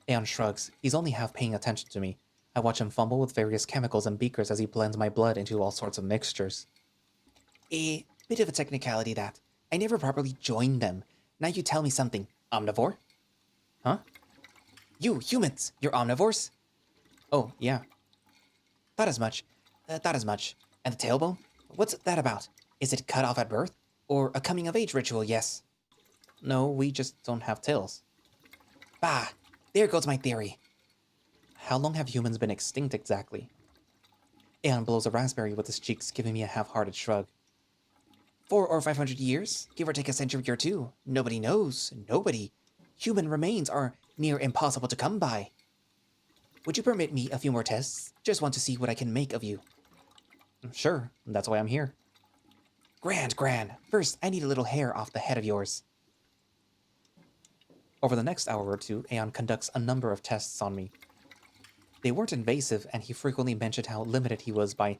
Aeon shrugs. He's only half paying attention to me. I watch him fumble with various chemicals and beakers as he blends my blood into all sorts of mixtures. Bit of a technicality that. I never properly joined them. Now you tell me something. Omnivore? Huh? You, humans! You're omnivores? Oh, yeah. Thought as much. And the tailbone? What's that about? Is it cut off at birth? Or a coming-of-age ritual, yes? No, we just don't have tails. Bah! There goes my theory. How long have humans been extinct exactly? Aeon blows a raspberry with his cheeks, giving me a half-hearted shrug. 400 or 500 years? Give or take a century or two. Nobody knows. Nobody. Human remains are near impossible to come by. Would you permit me a few more tests? Just want to see what I can make of you. Sure, that's why I'm here. Grand. First, I need a little hair off the head of yours. Over the next hour or two, Aeon conducts a number of tests on me. They weren't invasive, and he frequently mentioned how limited he was by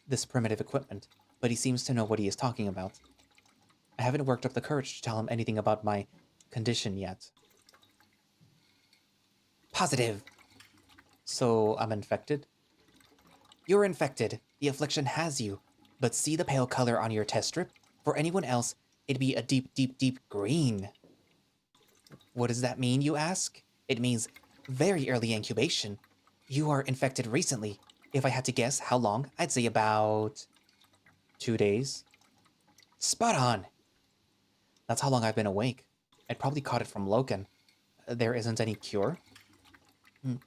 this primitive equipment, but he seems to know what he is talking about. I haven't worked up the courage to tell him anything about my condition yet. Positive. So I'm infected? You're infected. The affliction has you. But see the pale color on your test strip? For anyone else, it'd be a deep, deep, deep green. What does that mean, you ask? It means very early incubation. You are infected recently. If I had to guess how long, I'd say about 2 days? spot on. That's how long I've been awake. I'd probably caught it from Loken. There isn't any cure?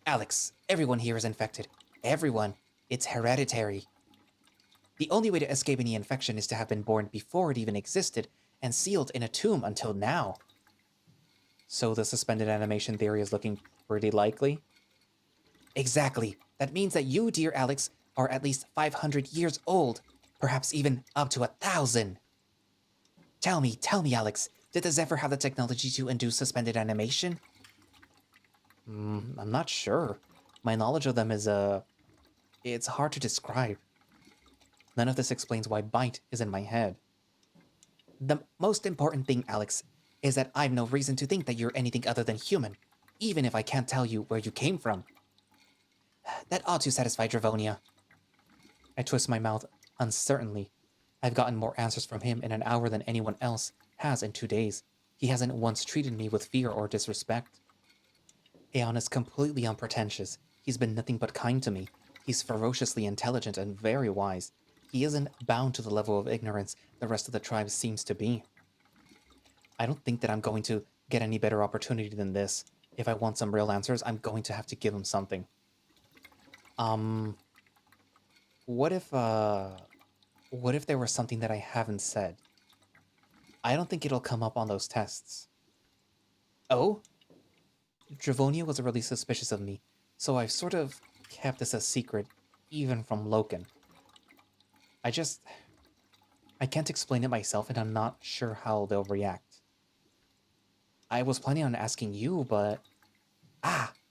Alex, everyone here is infected. Everyone. It's hereditary. The only way to escape any infection is to have been born before it even existed and sealed in a tomb until now. So the suspended animation theory is looking pretty likely? Exactly. That means that you, dear Alex, are at least 500 years old, perhaps even up to 1,000. Tell me, Alex, did the Zephyr have the technology to induce suspended animation? I'm not sure. My knowledge of them is, it's hard to describe. None of this explains why bite is in my head. The most important thing, Alex, is that I've no reason to think that you're anything other than human, even if I can't tell you where you came from. That ought to satisfy Dravonia. I twist my mouth uncertainly. I've gotten more answers from him in an hour than anyone else has in 2 days. He hasn't once treated me with fear or disrespect. Aeyon is completely unpretentious. He's been nothing but kind to me. He's ferociously intelligent and very wise. He isn't bound to the level of ignorance the rest of the tribe seems to be. I don't think that I'm going to get any better opportunity than this. If I want some real answers, I'm going to have to give him something. What if there was something that I haven't said? I don't think it'll come up on those tests. Oh? Dravonia was really suspicious of me, so I've sort of kept this a secret, even from Loken. I can't explain it myself, and I'm not sure how they'll react. I was planning on asking you, but...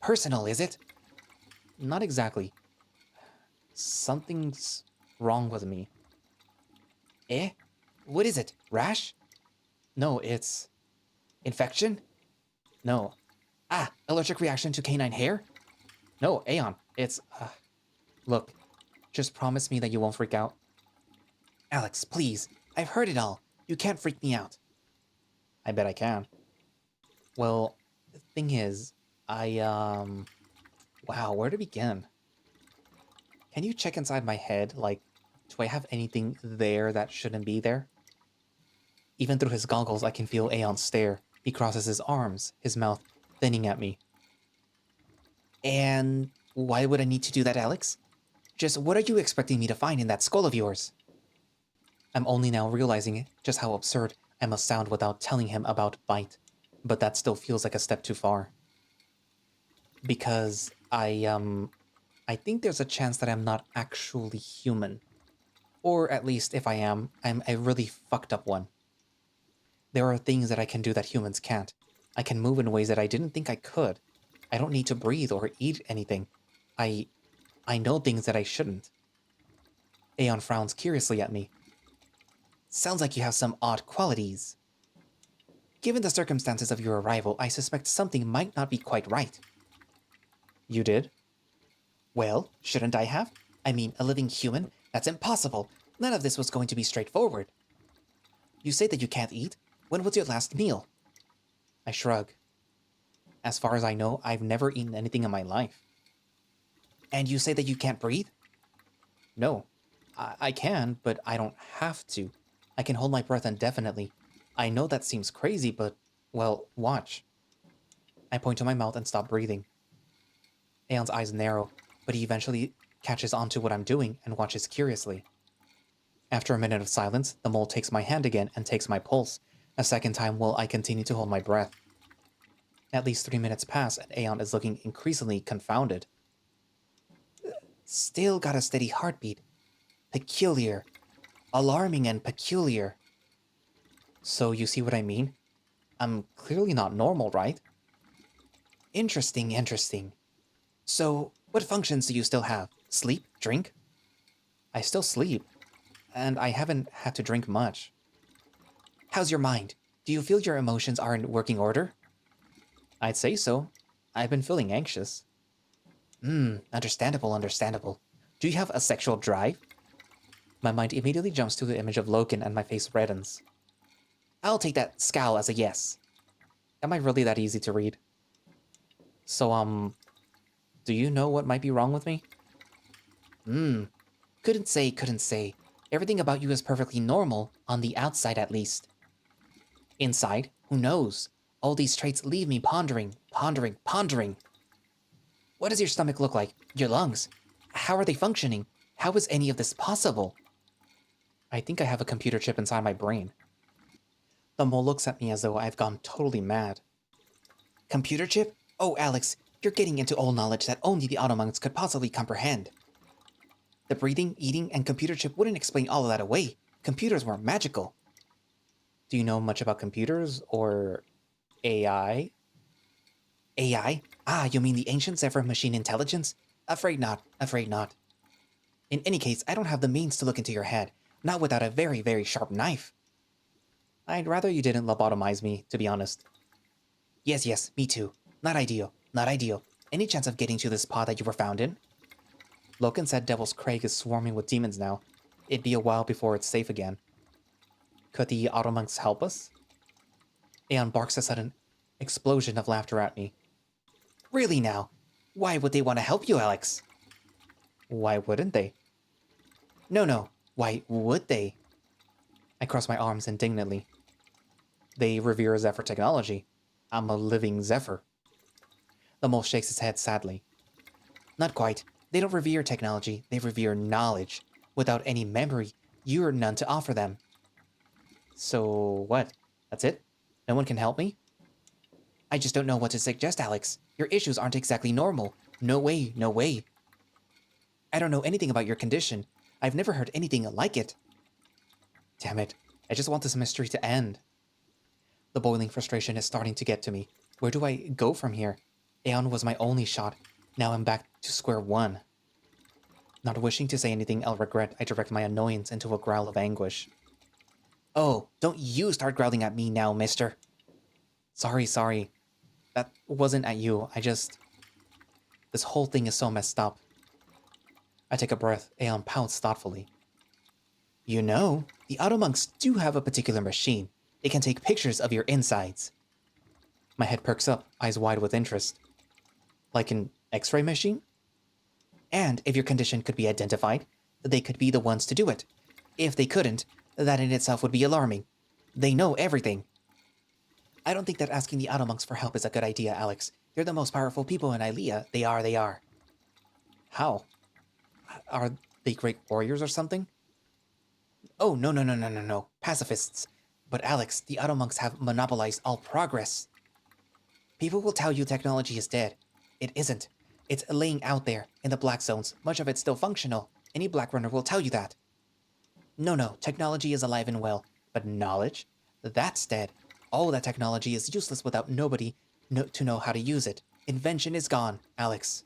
Personal, is it? Not exactly. Something's wrong with me. Eh? What is it? Rash? No, it's... Infection? No. Allergic reaction to canine hair? No, Aeyon, it's... Look, just promise me that you won't freak out. Alex, please. I've heard it all. You can't freak me out. I bet I can. Well, the thing is, Wow, where to begin? Can you check inside my head? Like, do I have anything there that shouldn't be there? Even through his goggles, I can feel Aeon's stare. He crosses his arms, his mouth thinning at me. And why would I need to do that, Alex? Just what are you expecting me to find in that skull of yours? I'm only now realizing just how absurd I must sound without telling him about Bite, but that still feels like a step too far. Because I think there's a chance that I'm not actually human. Or at least if I am, I'm a really fucked up one. There are things that I can do that humans can't. I can move in ways that I didn't think I could. I don't need to breathe or eat anything. I know things that I shouldn't. Aeon frowns curiously at me. Sounds like you have some odd qualities. Given the circumstances of your arrival, I suspect something might not be quite right. You did? Well, shouldn't I have? I mean, a living human? That's impossible. None of this was going to be straightforward. You say that you can't eat? When was your last meal? I shrug. As far as I know, I've never eaten anything in my life. And you say that you can't breathe? No. I can, but I don't have to. I can hold my breath indefinitely. I know that seems crazy, but, well, watch. I point to my mouth and stop breathing. Aeon's eyes narrow, but he eventually catches on to what I'm doing and watches curiously. After a minute of silence, the mole takes my hand again and takes my pulse, a second time while I continue to hold my breath. At least 3 minutes pass, and Aeon is looking increasingly confounded. Still got a steady heartbeat. Peculiar. Alarming and peculiar. So you see what I mean? I'm clearly not normal, right? Interesting. So, What functions do you still have? Sleep? Drink? I still sleep, and I haven't had to drink much. How's your mind? Do you feel your emotions are in working order? I'd say so. I've been feeling anxious. Understandable. Do you have a sexual drive? My mind immediately jumps to the image of Loken and my face reddens. I'll take that scowl as a yes. Am I really that easy to read? So, do you know what might be wrong with me? Couldn't say. Everything about you is perfectly normal, on the outside at least. Inside, who knows? All these traits leave me pondering. What does your stomach look like? Your lungs? How are they functioning? How is any of this possible? I think I have a computer chip inside my brain. The mole looks at me as though I've gone totally mad. Computer chip? Oh, Alex, you're getting into old knowledge that only the Automonks could possibly comprehend. The breathing, eating, and computer chip wouldn't explain all of that away. Computers weren't magical. Do you know much about computers, or AI? AI? Ah, you mean the ancient Zephyr machine intelligence? Afraid not. In any case, I don't have the means to look into your head, not without a very, very sharp knife. I'd rather you didn't lobotomize me, to be honest. Yes, me too. Not ideal. Any chance of getting to this pod that you were found in? Loken said Devil's Crag is swarming with demons now. It'd be a while before it's safe again. Could the Automonks help us? Aeyon barks a sudden explosion of laughter at me. Really now? Why would they want to help you, Alex? Why wouldn't they? No. Why would they? I cross my arms indignantly. They revere Zephyr technology. I'm a living Zephyr. The mole shakes his head sadly. Not quite. They don't revere technology, they revere knowledge. Without any memory, you're none to offer them. So what? That's it? No one can help me? I just don't know what to suggest, Alex. Your issues aren't exactly normal. No way. I don't know anything about your condition. I've never heard anything like it. Damn it. I just want this mystery to end. The boiling frustration is starting to get to me. Where do I go from here? Aeon was my only shot. Now I'm back to square one. Not wishing to say anything I'll regret, I direct my annoyance into a growl of anguish. Oh, don't you start growling at me now, mister. Sorry. That wasn't at you, This whole thing is so messed up. I take a breath. Aeon pouts thoughtfully. You know, the Automonks do have a particular machine. It can take pictures of your insides. My head perks up, eyes wide with interest. Like an X-ray machine? And if your condition could be identified, they could be the ones to do it. If they couldn't, that in itself would be alarming. They know everything. I don't think that asking the Automonks for help is a good idea, Alex. They're the most powerful people in Ilea. They are. How? Are they great warriors or something? Oh, no. Pacifists. But Alex, the Automonks have monopolized all progress. People will tell you technology is dead. It isn't. It's laying out there, in the black zones. Much of it's still functional. Any black runner will tell you that. No, technology is alive and well. But knowledge? That's dead. All that technology is useless without nobody to know how to use it. Invention is gone, Alex.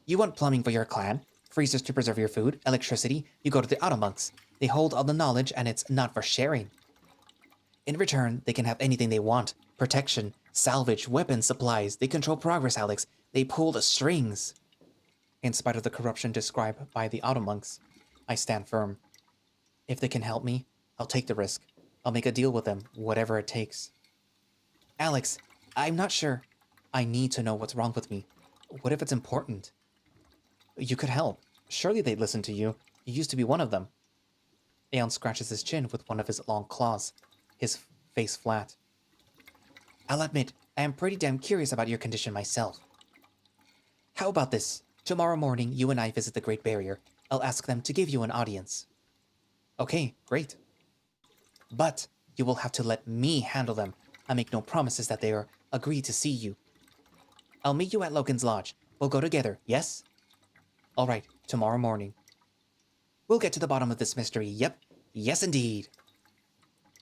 You want plumbing for your clan? Freezers to preserve your food? Electricity? You go to the Automonks. They hold all the knowledge and it's not for sharing. In return, they can have anything they want. Protection, salvage, weapons, supplies. They control progress, Alex. They pull the strings. In spite of the corruption described by the Automonks, I stand firm. If they can help me, I'll take the risk. I'll make a deal with them, whatever it takes. Alex, I'm not sure. I need to know what's wrong with me. What if it's important? You could help. Surely they'd listen to you. You used to be one of them. Aeon scratches his chin with one of his long claws, his face flat. I'll admit, I am pretty damn curious about your condition myself. How about this? Tomorrow morning, you and I visit the Great Barrier. I'll ask them to give you an audience. Okay, great. But you will have to let me handle them. I make no promises that they are agreed to see you. I'll meet you at Logan's Lodge. We'll go together, yes? All right, tomorrow morning. We'll get to the bottom of this mystery, yep. Yes, indeed.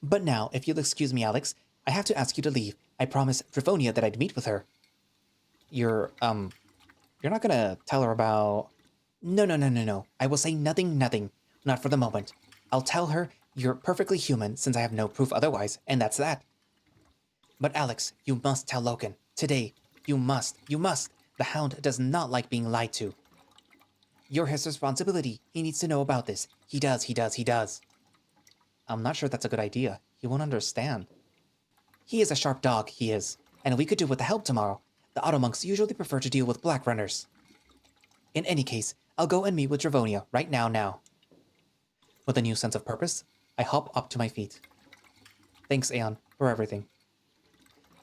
But now, if you'll excuse me, Alex, I have to ask you to leave. I promised Trifonia that I'd meet with her. You're, You're not gonna tell her about... No, no, no, no, no. I will say nothing, nothing. Not for the moment. I'll tell her you're perfectly human since I have no proof otherwise, and that's that. But Alex, you must tell Logan. Today. You must. You must. The Hound does not like being lied to. You're his responsibility. He needs to know about this. He does. I'm not sure that's a good idea. He won't understand. He is a sharp dog, he is. And we could do with the help tomorrow. The Automonks usually prefer to deal with black runners. In any case, I'll go and meet with Dravonia right now. With a new sense of purpose, I hop up to my feet. Thanks, Aeyon, for everything.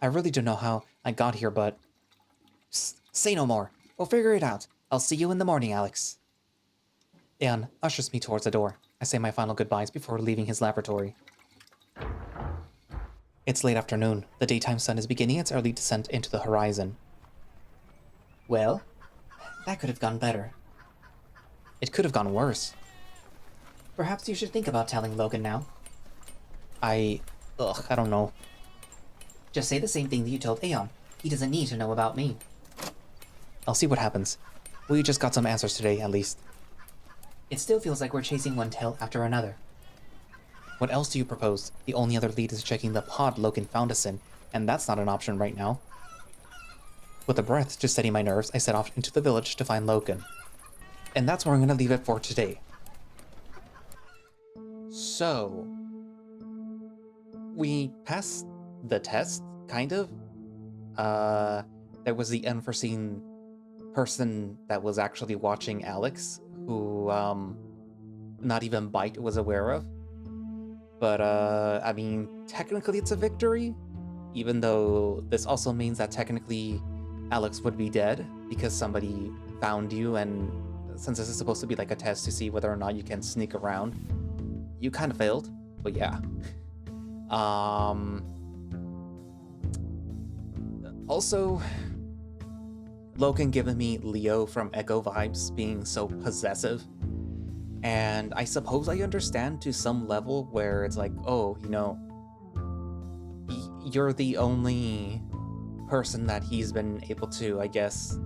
I really don't know how I got here, but... Say no more. We'll figure it out. I'll see you in the morning, Alex. Aeyon ushers me towards the door. I say my final goodbyes before leaving his laboratory. It's late afternoon. The daytime sun is beginning its early descent into the horizon. Well, that could have gone better. It could have gone worse. Perhaps you should think about telling Logan now. I don't know. Just say the same thing that you told Aeyon. He doesn't need to know about me. I'll see what happens. We just got some answers today, at least. It still feels like we're chasing one tail after another. What else do you propose? The only other lead is checking the pod Logan found us in, and that's not an option right now. With a breath to steady my nerves, I set off into the village to find Logan. And that's where I'm gonna leave it for today. So... we passed the test, kind of. There was the unforeseen person that was actually watching Alex, who, not even Bite was aware of. But, I mean, technically it's a victory, even though this also means that technically Alex would be dead because somebody found you, and since this is supposed to be like a test to see whether or not you can sneak around, you kind of failed, but yeah. Also, Logan giving me Leo from Echo vibes being so possessive. And I suppose I understand to some level where it's like, oh, you know, you're the only person that he's been able to, I guess,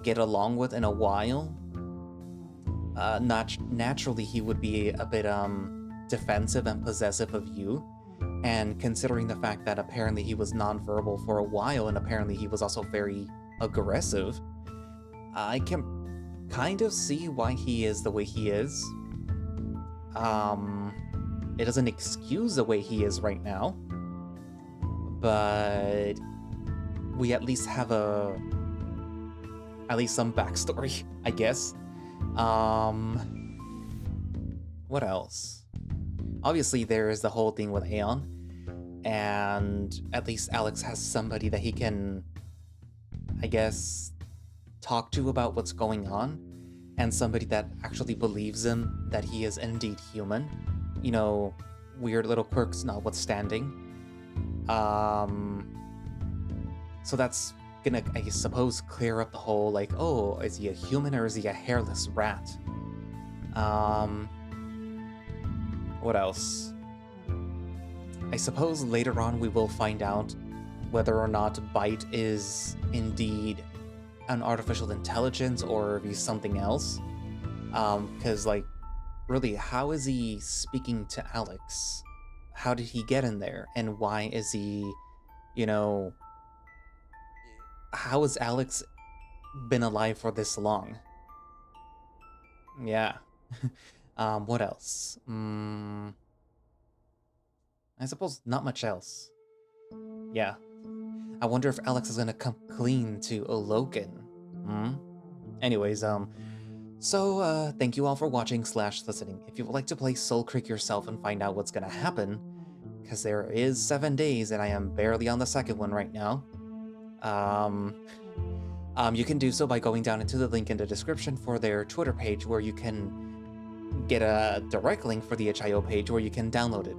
get along with in a while. Naturally, he would be a bit defensive and possessive of you. And considering the fact that apparently he was nonverbal for a while, and apparently he was also very aggressive, I can kind of see why he is the way he is. It doesn't excuse the way he is right now, but we at least have at least some backstory, I guess. What else? Obviously, there is the whole thing with Aeyon, and at least Alex has somebody that he can, I guess, talk to about what's going on, and somebody that actually believes him that he is indeed human. You know, weird little quirks notwithstanding. So that's gonna, I suppose, clear up the whole, like, oh, is he a human or is he a hairless rat? What else? I suppose later on we will find out whether or not Bite is indeed an artificial intelligence or if he's something else. Because, like, really, how is he speaking to Alex? How did he get in there? And why is he, you know... how has Alex been alive for this long? Yeah. What else? I suppose not much else. Yeah. I wonder if Alex is gonna come clean to Logan. Anyways, so, thank you all for watching / listening. If you would like to play Soulcreek yourself and find out what's gonna happen, because there is 7 days and I am barely on the second one right now, you can do so by going down into the link in the description for their Twitter page, where you can get a direct link for the itch.io page where you can download it.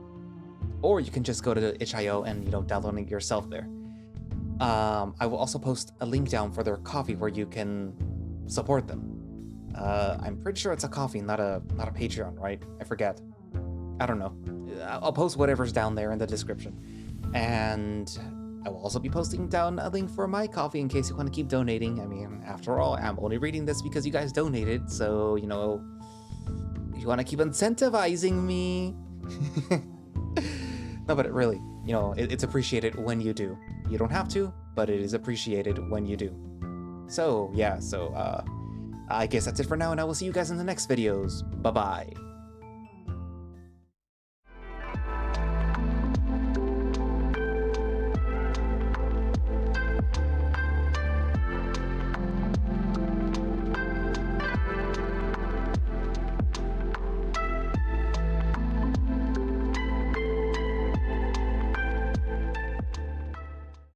Or you can just go to the itch.io and, you know, download it yourself there. I will also post a link down for their coffee where you can support them. I'm pretty sure it's a coffee, not a Patreon, right? I forget. I don't know. I'll post whatever's down there in the description. And I will also be posting down a link for my coffee in case you want to keep donating. I mean, after all, I'm only reading this because you guys donated, so, you know, if you want to keep incentivizing me. No, but really, you know, it's appreciated when you do. You don't have to, but it is appreciated when you do. So, yeah, I guess that's it for now, and I will see you guys in the next videos. Bye-bye.